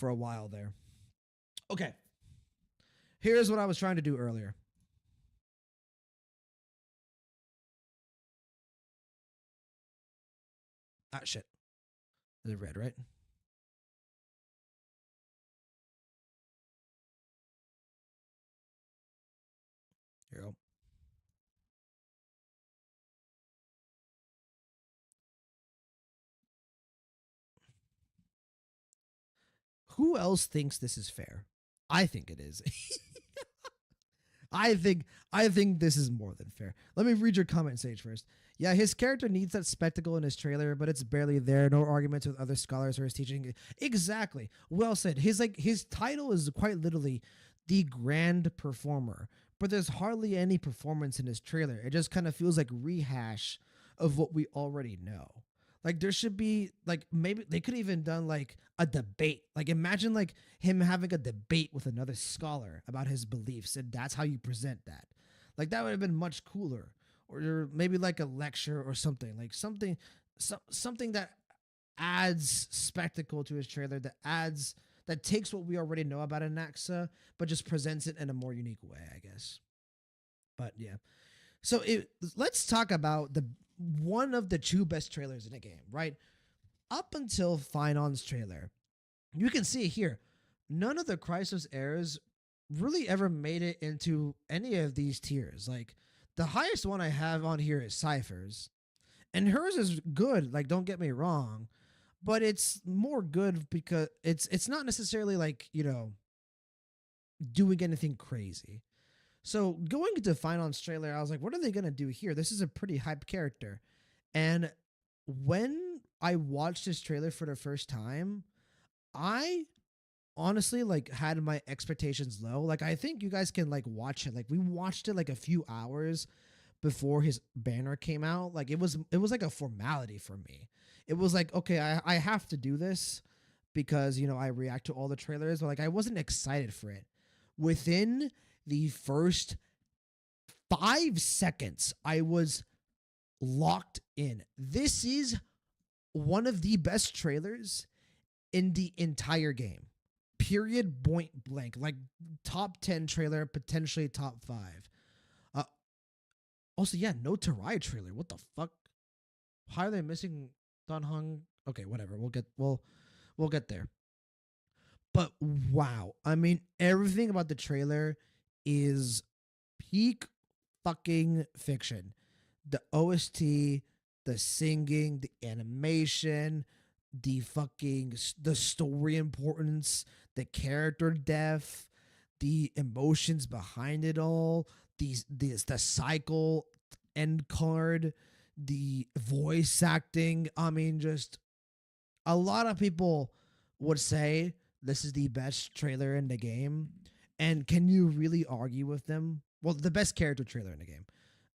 a while there. Okay. Here's what I was trying to do earlier. Ah, shit. Is it red, right? Here we go. Who else thinks this is fair? I think it is. I think this is more than fair. Let me read your comment, Sage, first. Yeah, his character needs that spectacle in his trailer, but it's barely there. No arguments with other scholars or his teaching. Exactly. Well said. His title is quite literally the grand performer, but there's hardly any performance in his trailer. It just kind of feels like rehash of what we already know. Like there should be like maybe they could even done like a debate. Like imagine like him having a debate with another scholar about his beliefs, and that's how you present that. Like that would have been much cooler. Or maybe like a lecture or something. Like something that adds spectacle to his trailer, that takes what we already know about Anaxa, but just presents it in a more unique way, I guess. But yeah. So let's talk about the one of the 2 best trailers in the game, right? Up until Finon's trailer, you can see here, none of the Crisis Airs really ever made it into any of these tiers. Like the highest one I have on here is Cypher's, and hers is good. Like don't get me wrong, but it's more good because it's not necessarily like doing anything crazy. So going into Final's trailer, I was like, what are they gonna do here? This is a pretty hype character. And when I watched this trailer for the first time, I honestly like had my expectations low. Like I think you guys can like watch it. Like we watched it like a few hours before his banner came out. Like it was like a formality for me. It was like, okay, I have to do this because you know I react to all the trailers, but like I wasn't excited for it. Within the first 5 seconds, I was locked in. This is one of the best trailers in the entire game. Period, point blank. Like top 10 trailer, potentially top 5. Uh, Also, yeah, no Tarai trailer. What the fuck? How are they missing Don Hung? Okay, whatever. We'll get there. But wow, I mean, everything about the trailer is peak fucking fiction. The OST, the singing, the animation, the story importance, the character depth, the emotions behind it all, the cycle end card, the voice acting. I mean, just a lot of people would say this is the best trailer in the game. And can you really argue with them? Well, the best character trailer in the game.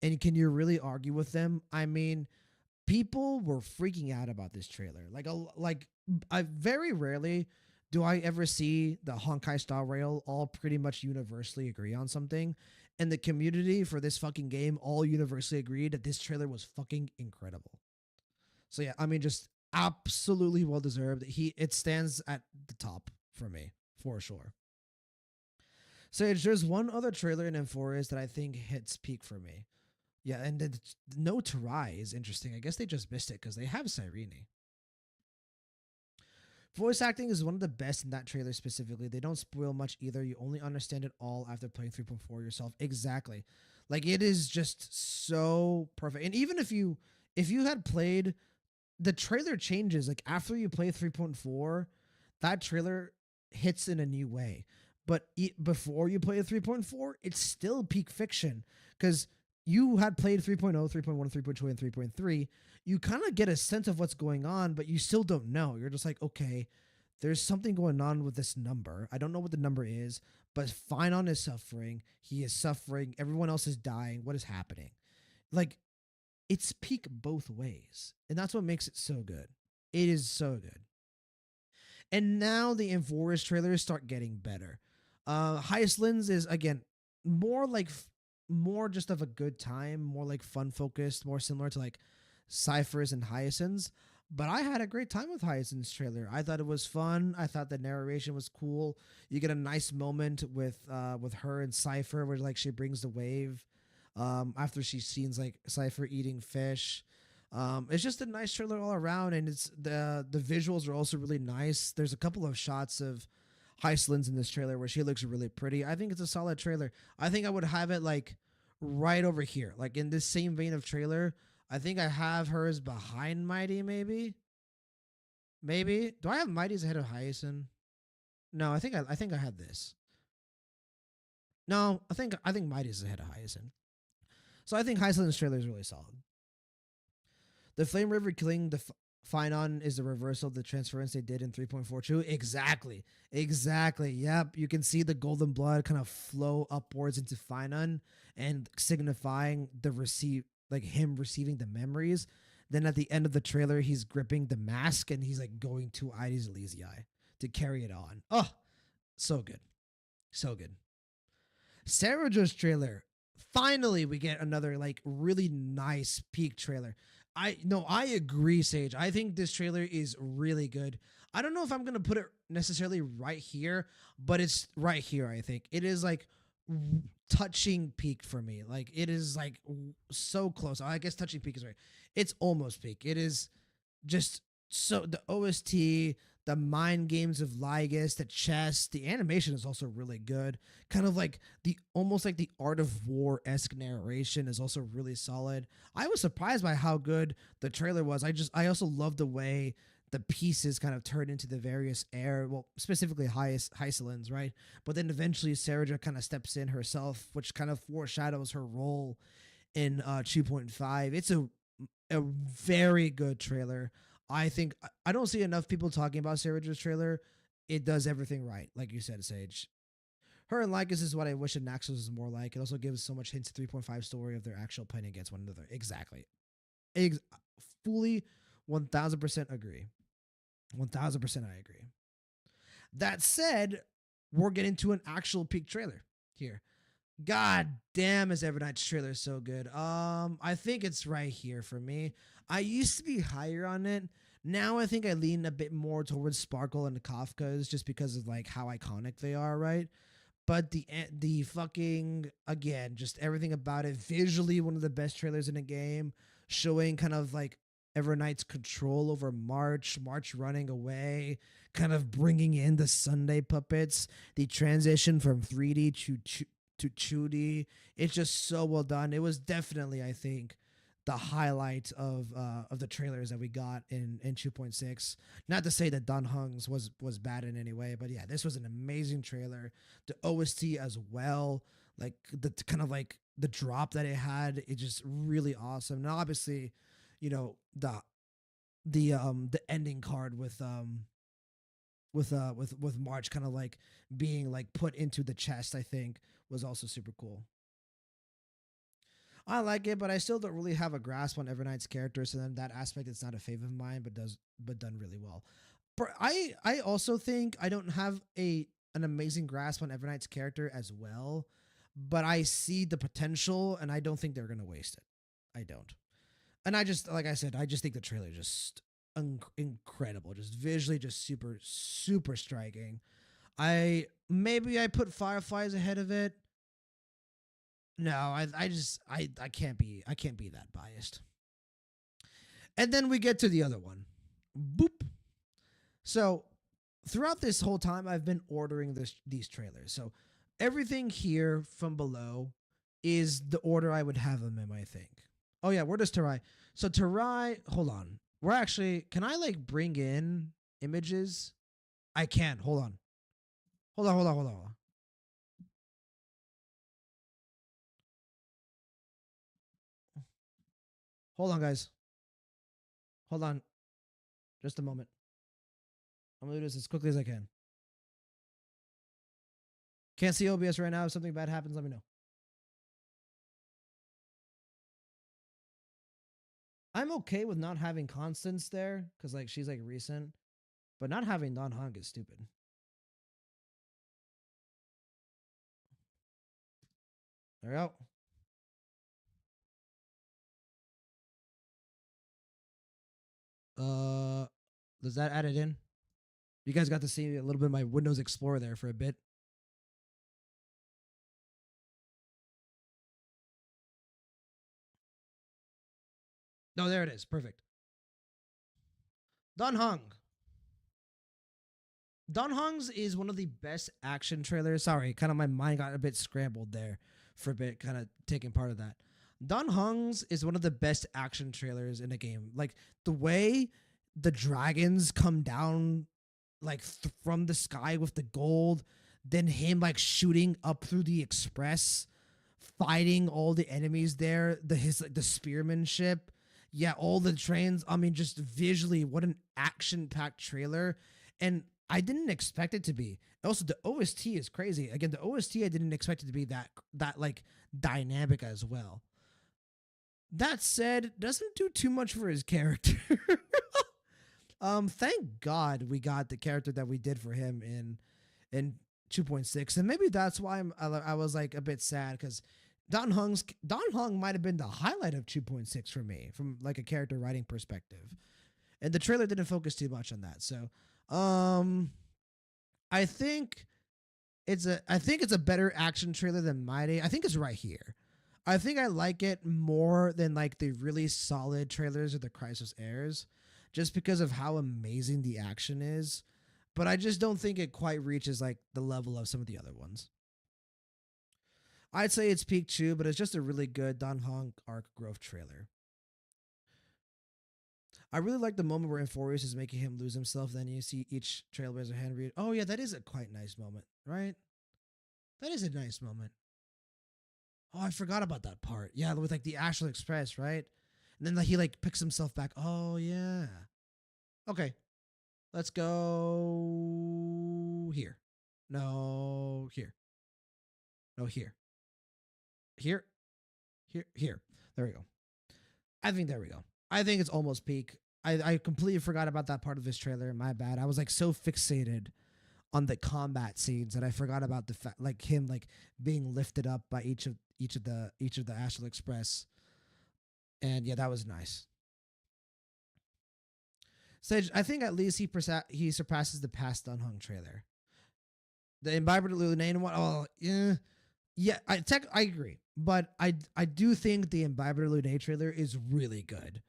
And can you really argue with them? I mean, people were freaking out about this trailer. Like I very rarely do I ever see the Honkai Star Rail all pretty much universally agree on something. And the community for this fucking game all universally agreed that this trailer was fucking incredible. So yeah, I mean, just absolutely well deserved. It stands at the top for me for sure. Sage, there's one other trailer in M4 that I think hits peak for me. Yeah, and then no Tarai is interesting. I guess they just missed it because they have Cyrene. Voice acting is one of the best in that trailer specifically. They don't spoil much either. You only understand it all after playing 3.4 yourself. Exactly. Like it is just so perfect. And even if you had played the trailer changes like after you play 3.4, that trailer hits in a new way. But before you play a 3.4, it's still peak fiction because you had played 3.0, 3.1, 3.2, and 3.3. You kind of get a sense of what's going on, but you still don't know. You're just like, okay, there's something going on with this number. I don't know what the number is, but Finon is suffering. He is suffering. Everyone else is dying. What is happening? Like, it's peak both ways. And that's what makes it so good. It is so good. And now the Enforced trailers start getting better. Hyslins is, again, more like more just of a good time, more like fun focused, more similar to like Cyphers and Hyacinths. But I had a great time with Hyacinth's trailer. I thought it was fun. I thought the narration was cool. You get a nice moment with her and Cypher where like she brings the wave after she sees like Cypher eating fish. It's just a nice trailer all around, and it's the visuals are also really nice. There's a couple of shots of Hyslins in this trailer where she looks really pretty. I think it's a solid trailer. I think I would have it like right over here, like in this same vein of trailer. I think I have hers behind Mighty, maybe. Maybe do I have Mighty's ahead of Hyacinth? No, I think I have this. No, I think Mighty's ahead of Hyacinth. So I think Hyslind's trailer is really solid. The Flame River killing the Finon is the reversal of the transference they did in 3.42. Exactly. Exactly. Yep. You can see the golden blood kind of flow upwards into Finon and signifying the like him receiving the memories. Then at the end of the trailer, he's gripping the mask and he's like going to Ides Elysiae to carry it on. Oh, so good. So good. Sarajo's trailer. Finally, we get another like really nice peak trailer. I agree, Sage. I think this trailer is really good. I don't know if I'm gonna put it necessarily right here, but it's right here. I think it is like touching peak for me. Like it is like so close. I guess touching peak is right. It's almost peak. It is just so the OST, the mind games of Lygus, the chess, the animation is also really good. Kind of like the almost like the Art of War esque narration is also really solid. I was surprised by how good the trailer was. I also love the way the pieces kind of turn into the various air, well, specifically Hysolins, right? But then eventually Sarah kind of steps in herself, which kind of foreshadows her role in 2.5. It's a very good trailer. I think I don't see enough people talking about Sarah's trailer. It does everything right, like you said, Sage. Her and Lycus is what I wish Naxos was more like. It also gives so much hints to 3.5 story of their actual playing against one another. Exactly. Fully 1000% agree. 1000% I agree. That said, we're getting to an actual peak trailer here. God damn, is Evernight's trailer so good. I think it's right here for me. I used to be higher on it. Now I think I lean a bit more towards Sparkle and Kafka's just because of like how iconic they are, right? But the fucking, again, just everything about it, visually one of the best trailers in the game, showing kind of like Everknight's control over March running away, kind of bringing in the Sunday puppets, the transition from 3D to 2D. It's just so well done. It was definitely, I think, the highlight of the trailers that we got in 2.6. Not to say that Don Hung's was bad in any way, but yeah, this was an amazing trailer. The OST as well, like the kind of like the drop that it had, it's just really awesome. And obviously, you know, the ending card with March kind of like being like put into the chest, I think was also super cool. I like it, but I still don't really have a grasp on Everknight's character, so then that aspect it's not a fave of mine, but done really well. But I also think I don't have an amazing grasp on Everknight's character as well, but I see the potential, and I don't think they're gonna waste it. I don't, and I just like I said, I just think the trailer just incredible, just visually, just super striking. I put Fireflies ahead of it. No, I can't be that biased. And then we get to the other one. Boop. So throughout this whole time, I've been ordering these trailers. So everything here from below is the order I would have them in, I think. Oh yeah, where does Tarai? So Tarai, hold on. We're actually, can I like bring in images? I can. Hold on. Hold on. Hold on, guys. Hold on. Just a moment. I'm gonna do this as quickly as I can. Can't see OBS right now. If something bad happens, let me know. I'm okay with not having Constance there because like she's like recent, but not having Don Hong is stupid. There we go. Does that add it in? You guys got to see a little bit of my Windows Explorer there for a bit. No, there it is. Perfect. Don Hong. Don Hong's is one of the best action trailers. Sorry, kind of my mind got a bit scrambled there for a bit, kind of taking part of that. Don Hong's is one of the best action trailers in a game. Like the way the dragons come down like from the sky with the gold, then him like shooting up through the express, fighting all the enemies there, his like the spearmanship, yeah, all the trains. I mean, just visually, what an action-packed trailer, and I didn't expect it to be. Also, the OST is crazy. Again, the OST I didn't expect it to be that like dynamic as well. That said, doesn't do too much for his character. Thank God we got the character that we did for him in 2.6, and maybe that's why I was like a bit sad because Don Hong might have been the highlight of 2.6 for me from like a character writing perspective, and the trailer didn't focus too much on that. So, I think it's a better action trailer than Mighty. I think it's right here. I think I like it more than like the really solid trailers of the Crisis Airs, just because of how amazing the action is. But I just don't think it quite reaches like the level of some of the other ones. I'd say it's peak 2, but it's just a really good Don Hong arc growth trailer. I really like the moment where Infurious is making him lose himself. Then you see each Trailblazer hand read. Oh yeah, that is a quite nice moment, right? That is a nice moment. Oh, I forgot about that part. Yeah, with like the Astral Express, right? And then like, he like picks himself back. Oh yeah. Okay, let's go here. No, here. No, here. Here. Here. There we go. I think there we go. I think it's almost peak. I completely forgot about that part of this trailer. My bad. I was like so fixated on the combat scenes that I forgot about the fact, like him like being lifted up by each of the Astral Express. And yeah, that was nice. Sage, I think at least he surpasses the past Dunhung trailer. The Imbiber Lunane one, oh yeah, yeah. I agree, but I do think the Imbiber Lunane trailer is really good,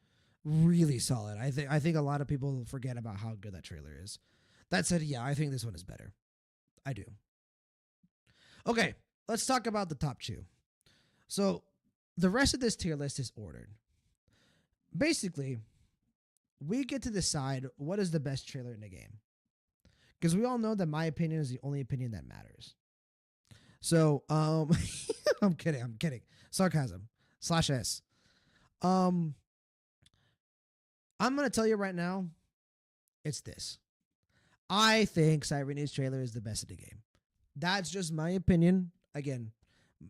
really solid. I think a lot of people forget about how good that trailer is. That said, yeah, I think this one is better. I do. Okay, let's talk about the top two. So the rest of this tier list is ordered. Basically, we get to decide what is the best trailer in the game. Because we all know that my opinion is the only opinion that matters. So, I'm kidding. Sarcasm /S. I'm gonna tell you right now, it's this. I think Sirene's trailer is the best of the game. That's just my opinion. Again,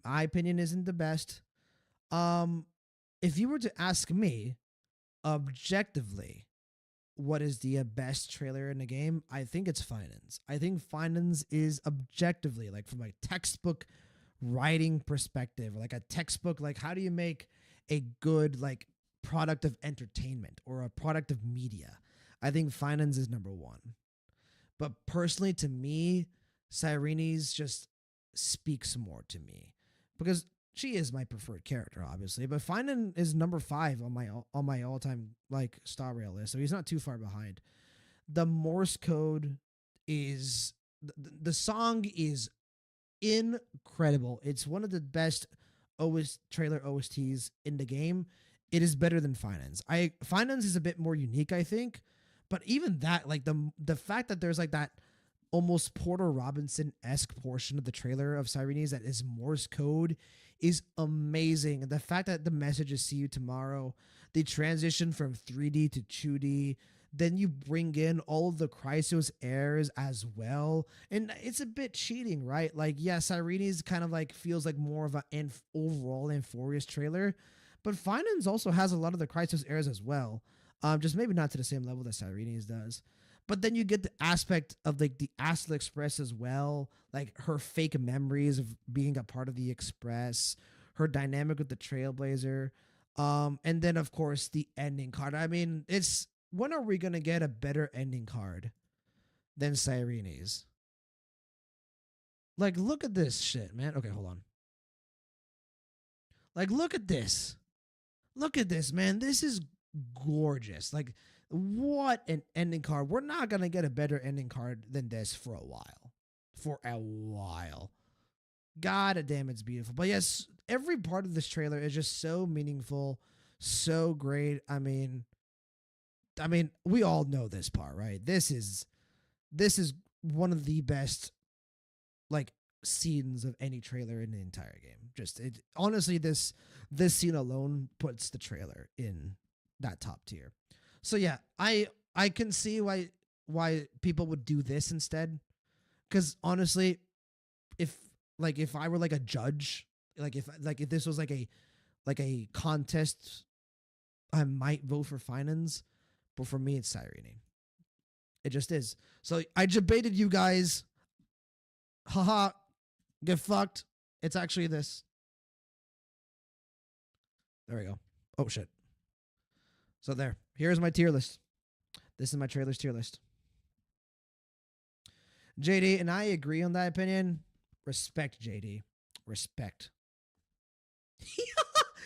my opinion isn't the best. If you were to ask me objectively, what is the best trailer in the game? I think it's Finance. I think Finance is objectively, like from a textbook writing perspective, like a textbook, like how do you make a good like product of entertainment or a product of media? I think Finance is number one. But personally, to me, Sirene's just speaks more to me because she is my preferred character, obviously. But Finan is number 5 on my all time like star rail list, so he's not too far behind. The Morse code is the song is incredible. It's one of the best trailer OSTs in the game. It is better than Finance. Finance is a bit more unique, I think. But even that, like the fact that there's like that almost Porter Robinson-esque portion of the trailer of Sirenes that is Morse code is amazing. And the fact that the message is see you tomorrow, the transition from 3D to 2D, then you bring in all of the Chrysos airs as well. And it's a bit cheating, right? Like, yeah, Sirenes kind of like feels like more of an overall Infurious trailer, but Finance also has a lot of the Chrysos airs as well. Just maybe not to the same level that Sirenes does. But then you get the aspect of like the Astral Express as well, like her fake memories of being a part of the Express, her dynamic with the Trailblazer, and then of course the ending card. I mean, it's when are we gonna get a better ending card than Sirenes? Like, look at this shit, man. Okay, hold on. Like, look at this. Look at this, man. This is gorgeous. Like, what an ending card. We're not going to get a better ending card than this for a while. For a while. God damn, it's beautiful. But yes, every part of this trailer is just so meaningful, so great. I mean, we all know this part, right? This is one of the best like scenes of any trailer in the entire game. Just honestly, this scene alone puts the trailer in that top tier. So yeah, I can see why people would do this instead. Because honestly, if I were like a judge, if this was like a contest, I might vote for Finance, but for me it's Sirene. It just is. So I debated you guys. Haha, get fucked. It's actually this. There we go. Oh shit. So there. Here's my tier list. This is my trailers tier list. JD and I agree on that opinion. Respect, JD. Respect.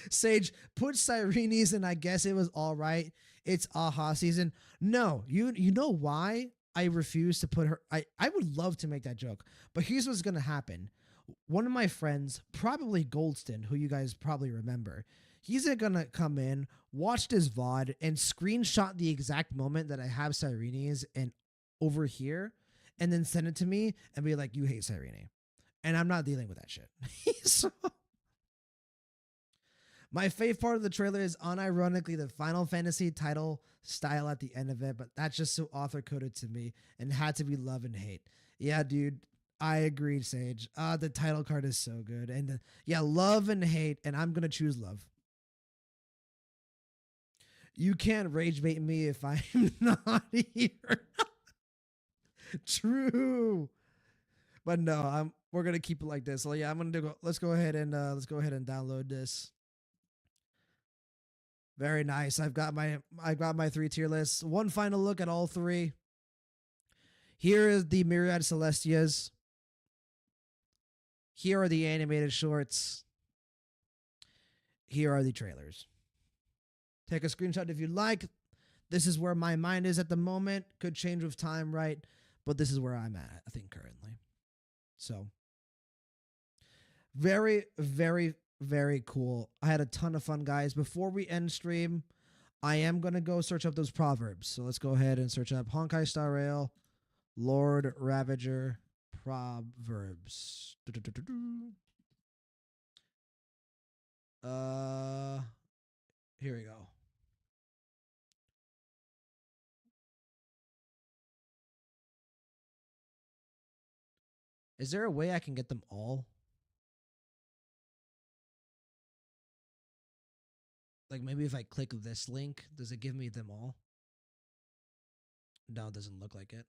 Sage, put Sirenes and I guess it was all right. It's aha season. No, you know why I refuse to put her. I would love to make that joke, but here's what's gonna happen. One of my friends, probably Goldston, who you guys probably remember, He's gonna come in, watch this VOD, and screenshot the exact moment that I have Cyrenes and over here, and then send it to me and be like, "You hate Cyrene," and I'm not dealing with that shit. So my favorite part of the trailer is unironically the Final Fantasy title style at the end of it, but that's just so author coded to me and had to be love and hate. Yeah, dude, I agree, Sage. The title card is so good, and yeah, love and hate, and I'm gonna choose love. You can't rage bait me if I'm not here. True, but no, we're gonna keep it like this. So yeah, I'm gonna do. Let's go ahead and download this. Very nice. I got my 3 tier lists. One final look at all 3. Here is the Myriad Celestias. Here are the animated shorts. Here are the trailers. Take a screenshot if you like. This is where my mind is at the moment. Could change with time, right? But this is where I'm at, I think, currently. So, very, very, very cool. I had a ton of fun, guys. Before we end stream, I am going to go search up those proverbs. So let's go ahead and search up Honkai Star Rail, Lord Ravager, Proverbs. Here we go. Is there a way I can get them all? Like maybe if I click this link, does it give me them all? No, it doesn't look like it.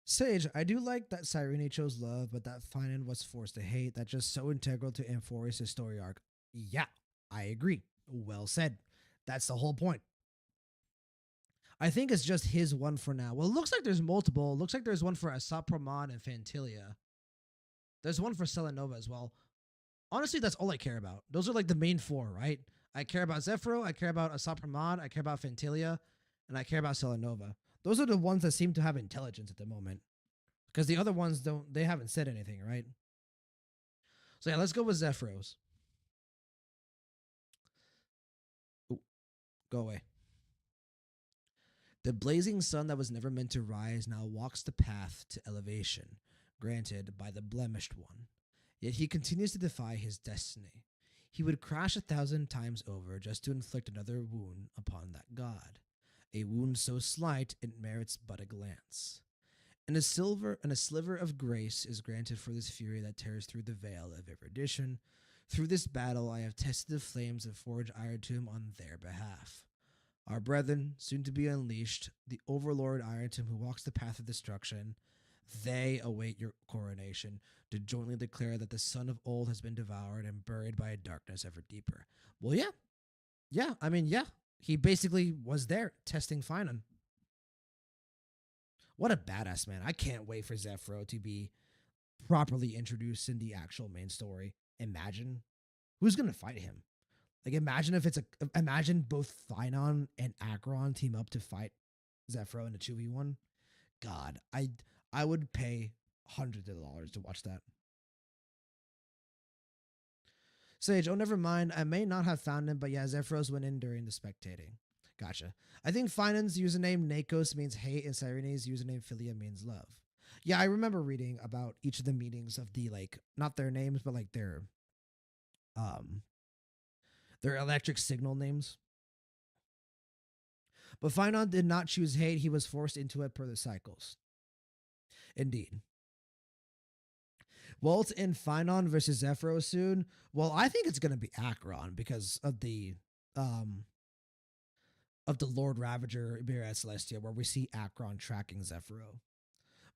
Sage, I do like that Cyrene chose love, but that Finan was forced to hate. That's just so integral to Amphorus' story arc. Yeah, I agree. Well said. That's the whole point. I think it's just his one for now. Well, it looks like there's multiple. It looks like there's one for Asapramon and Fantilia. There's one for Selenova as well. Honestly, that's all I care about. Those are like the main 4, right? I care about Zephyro, I care about Asapramon, I care about Fantilia, and I care about Selenova. Those are the ones that seem to have intelligence at the moment. Because the other ones they haven't said anything, right? So yeah, let's go with Zephyros. Ooh, go away. The blazing sun that was never meant to rise now walks the path to elevation, granted by the blemished one. Yet he continues to defy his destiny. He would crash 1,000 times over just to inflict another wound upon that god, a wound so slight it merits but a glance. And a sliver of grace is granted for this fury that tears through the veil of erudition. Through this battle I have tested the flames of Forge Irontomb on their behalf. Our brethren, soon to be unleashed, the Overlord Irontomb who walks the path of destruction, they await your coronation to jointly declare that the son of old has been devoured and buried by a darkness ever deeper. Well, yeah. Yeah, I mean, yeah. He basically was there testing Finan. What a badass man. I can't wait for Zephyro to be properly introduced in the actual main story. Imagine who's going to fight him. Like imagine if imagine both Finan and Acheron team up to fight Zephyro in a 2v1. God, I would pay hundreds of dollars to watch that. Sage, oh never mind. I may not have found him, but yeah, Zephyros went in during the spectating. Gotcha. I think Finan's username Nakos means hate and Cyrene's username Philia means love. Yeah, I remember reading about each of the meanings of the like not their names, but like um their electric signal names. But Finan did not choose hate, he was forced into it per the cycles. Indeed. Walt and Finan versus Zephyro soon. Well, I think it's gonna be Acheron because of the Lord Ravager Myriad Celestia, where we see Acheron tracking Zephyro.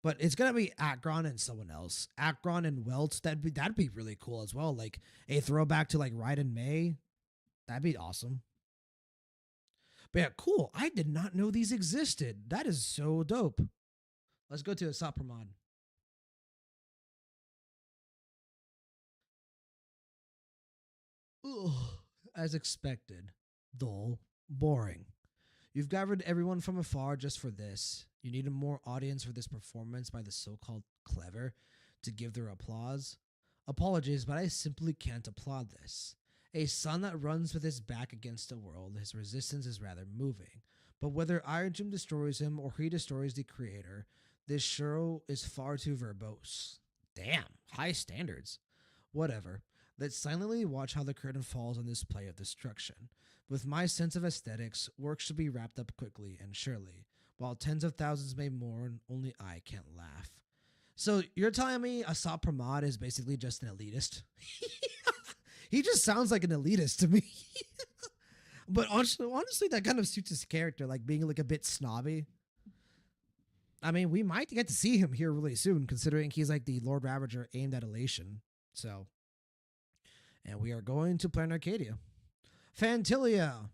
But it's gonna be Acheron and someone else. Acheron and Welt. That'd be really cool as well. Like a throwback to like Raiden May. That'd be awesome. But yeah, cool. I did not know these existed. That is so dope. Let's go to Asapramon. Ugh, as expected. Dull. Boring. You've gathered everyone from afar just for this. You need a more audience for this performance by the so-called clever to give their applause. Apologies, but I simply can't applaud this. A son that runs with his back against the world, his resistance is rather moving. But whether Iron Tomb destroys him or he destroys the creator, this show is far too verbose. Damn, high standards. Whatever. Let's silently watch how the curtain falls on this play of destruction. With my sense of aesthetics, work should be wrapped up quickly and surely. While tens of thousands may mourn, only I can't laugh. So you're telling me Asap Pramod is basically just an elitist? He just sounds like an elitist to me. But honestly, that kind of suits his character, like being like a bit snobby. I mean, we might get to see him here really soon, considering he's like the Lord Ravager aimed at Elation. So, and we are going to Planet Arcadia. Fantilia.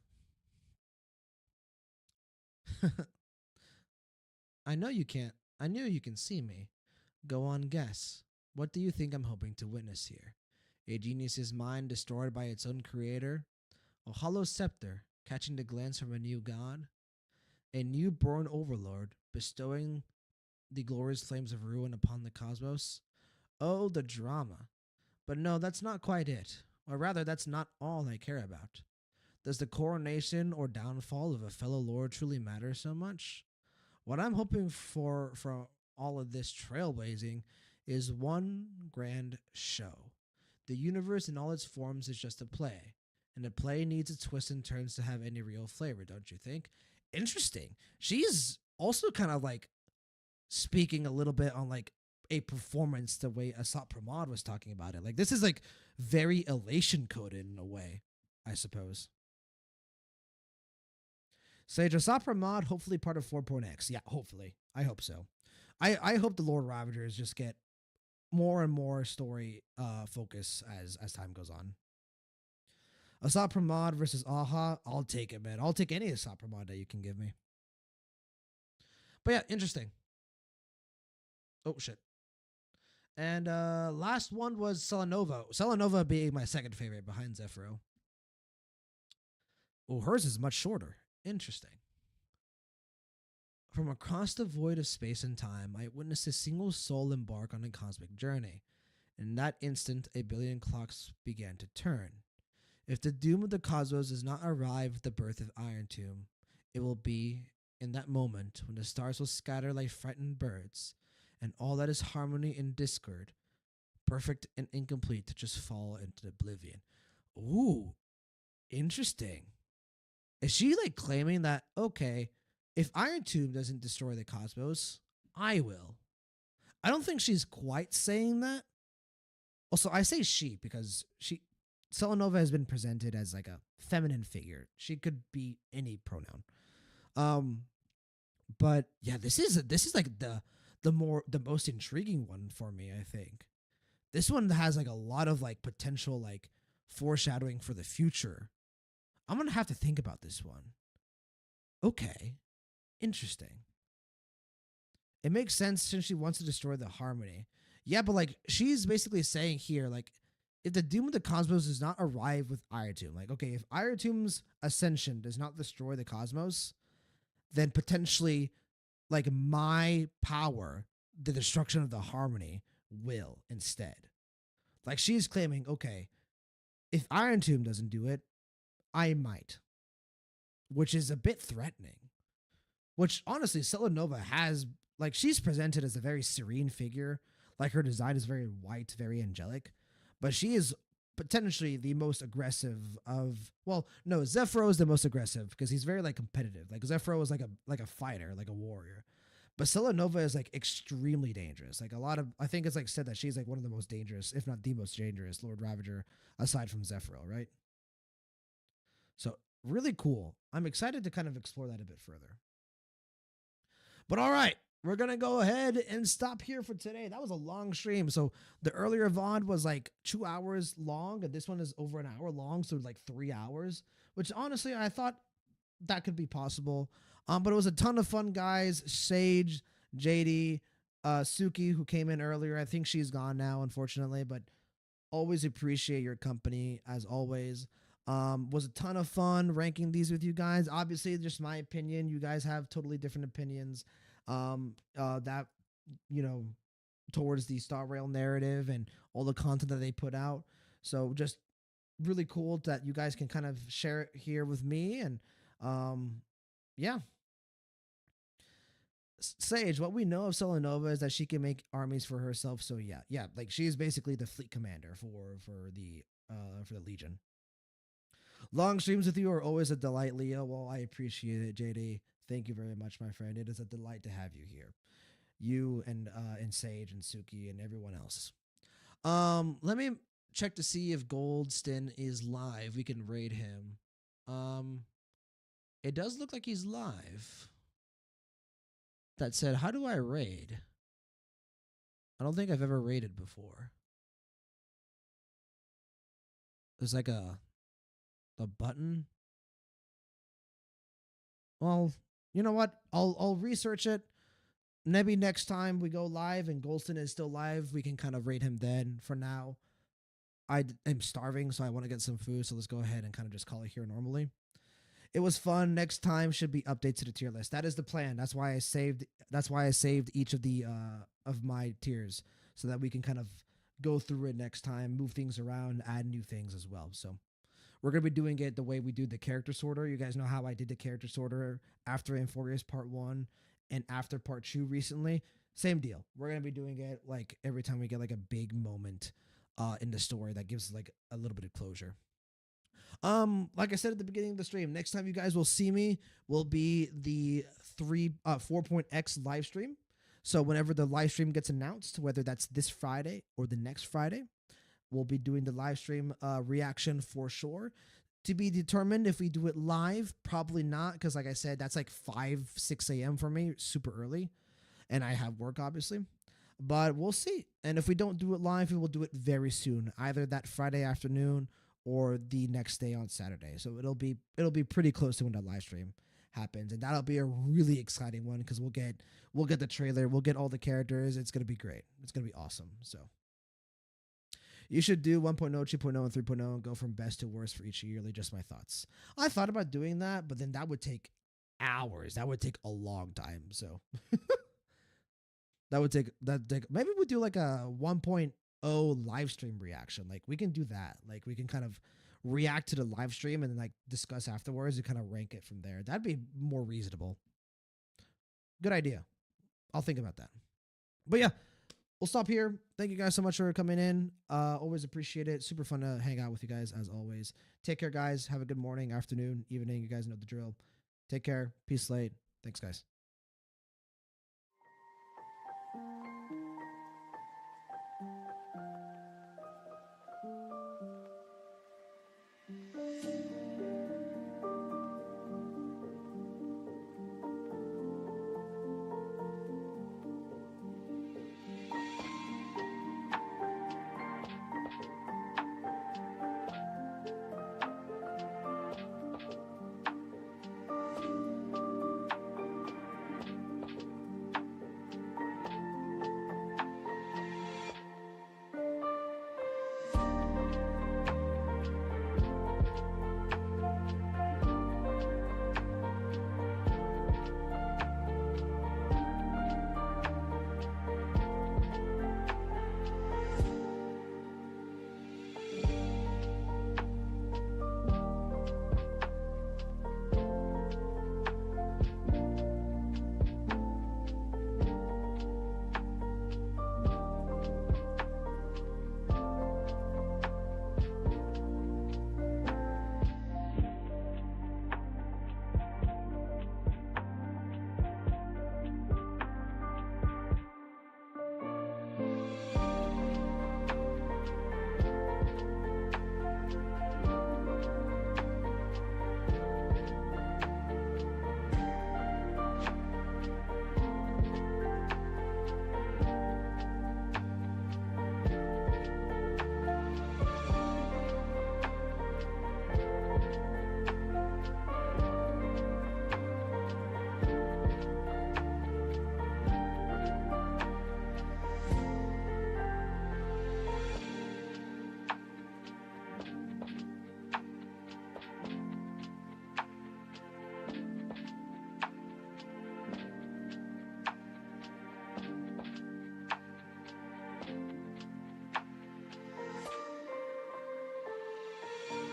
I know you can't. I knew you can see me. Go on, guess. What do you think I'm hoping to witness here? A genius's mind destroyed by its own creator? A hollow scepter catching the glance from a new god? A newborn overlord bestowing the glorious flames of ruin upon the cosmos? Oh, the drama. But no, that's not quite it. Or rather, that's not all I care about. Does the coronation or downfall of a fellow lord truly matter so much? What I'm hoping for from all of this trailblazing is one grand show. The universe in all its forms is just a play, and a play needs its twists and turns to have any real flavor, don't you think? Interesting. She's also kind of like speaking a little bit on like a performance the way Asap Pramod was talking about it. Like this is like very elation coded in a way, I suppose. Sage Asap Pramod, hopefully part of 4.x. Yeah, hopefully. I hope so. I hope the Lord Ravagers just get more and more story focus as time goes on. Asap Pramod versus Aha. I'll take it, man. I'll take any Asap Pramod that you can give me. But yeah, interesting. Oh shit. And last one was Selenova. Selenova being my second favorite behind Zephyro. Oh, hers is much shorter. Interesting. From across the void of space and time, I witnessed a single soul embark on a cosmic journey. In that instant, a billion clocks began to turn. If the doom of the cosmos does not arrive with the birth of Iron Tomb, it will be in that moment when the stars will scatter like frightened birds, and all that is harmony and discord, perfect and incomplete, to just fall into oblivion. Ooh, interesting. Is she like claiming that, okay, if Iron Tomb doesn't destroy the cosmos, I will? I don't think she's quite saying that. Also, I say she because Selenova has been presented as like a feminine figure. She could be any pronoun. But yeah, this is like the most intriguing one for me, I think. This one has like a lot of like potential like foreshadowing for the future. I'm going to have to think about this one. Okay. Interesting. It makes sense since she wants to destroy the harmony. Yeah, but like she's basically saying here, like, if the doom of the cosmos does not arrive with Iron Tomb, like, okay, if Iron Tomb's ascension does not destroy the cosmos, then potentially, like, my power, the destruction of the harmony, will instead. Like, she's claiming, okay, if Iron Tomb doesn't do it, I might, which is a bit threatening. Which honestly, Selenova has, like, she's presented as a very serene figure. Like, her design is very white, very angelic, but she is potentially the most aggressive of, well, no, Zephyro is the most aggressive because he's very like competitive. Like Zephyro is like a fighter, like a warrior. But Selenova is like extremely dangerous. Like I think it's like said that she's like one of the most dangerous, if not the most dangerous Lord Ravager aside from Zephyro, right? So really cool. I'm excited to kind of explore that a bit further. But all right, we're going to go ahead and stop here for today. That was a long stream. So the earlier VOD was like 2 hours long, and this one is over an hour long. So like 3 hours, which honestly, I thought that could be possible. But it was a ton of fun, guys. Sage, JD, Suki, who came in earlier. I think she's gone now, unfortunately, but always appreciate your company as always. Was a ton of fun ranking these with you guys. Obviously, just my opinion. You guys have totally different opinions. That you know towards the Star Rail narrative and all the content that they put out. So just really cool that you guys can kind of share it here with me. And um, yeah, Sage, what we know of Selenova is that she can make armies for herself. So yeah, like she's basically the fleet commander for the Legion. Long streams with you are always a delight, Leo. Well, I appreciate it, JD. Thank you very much, my friend. It is a delight to have you here. You and Sage and Suki and everyone else. Let me check to see if Goldston is live. We can raid him. Um, it does look like he's live. That said, how do I raid? I don't think I've ever raided before. There's like a button. Well, you know what? I'll research it. Maybe next time we go live and Goldston is still live, we can kind of rate him then. For now, I am starving, so I want to get some food. So let's go ahead and kind of just call it here normally. It was fun. Next time should be updates to the tier list. That is the plan. That's why I saved. That's why I saved each of my tiers so that we can kind of go through it next time, move things around, add new things as well. So we're gonna be doing it the way we do the character sorter. You guys know how I did the character sorter after Infurious Part 1 and after Part 2 recently. Same deal. We're gonna be doing it like every time we get like a big moment in the story that gives like a little bit of closure. Like I said at the beginning of the stream, next time you guys will see me will be the 4.x live stream. So whenever the live stream gets announced, whether that's this Friday or the next Friday, we'll be doing the live stream reaction for sure. To be determined if we do it live, probably not, because like I said, that's like 5, 6 a.m. for me, super early, and I have work obviously. But we'll see. And if we don't do it live, we will do it very soon, either that Friday afternoon or the next day on Saturday. So it'll be pretty close to when that live stream happens, and that'll be a really exciting one because we'll get the trailer, we'll get all the characters. It's gonna be great. It's gonna be awesome. So you should do 1.0, 2.0, and 3.0 and go from best to worst for each yearly. Just my thoughts. I thought about doing that, but then that would take hours. That would take a long time. So that maybe we'll do like a 1.0 live stream reaction. Like we can do that. Like we can kind of react to the live stream and then like discuss afterwards and kind of rank it from there. That'd be more reasonable. Good idea. I'll think about that. But yeah, we'll stop here. Thank you guys so much for coming in. Always appreciate it. Super fun to hang out with you guys as always. Take care, guys. Have a good morning, afternoon, evening. You guys know the drill. Take care. Peace, late. Thanks, guys.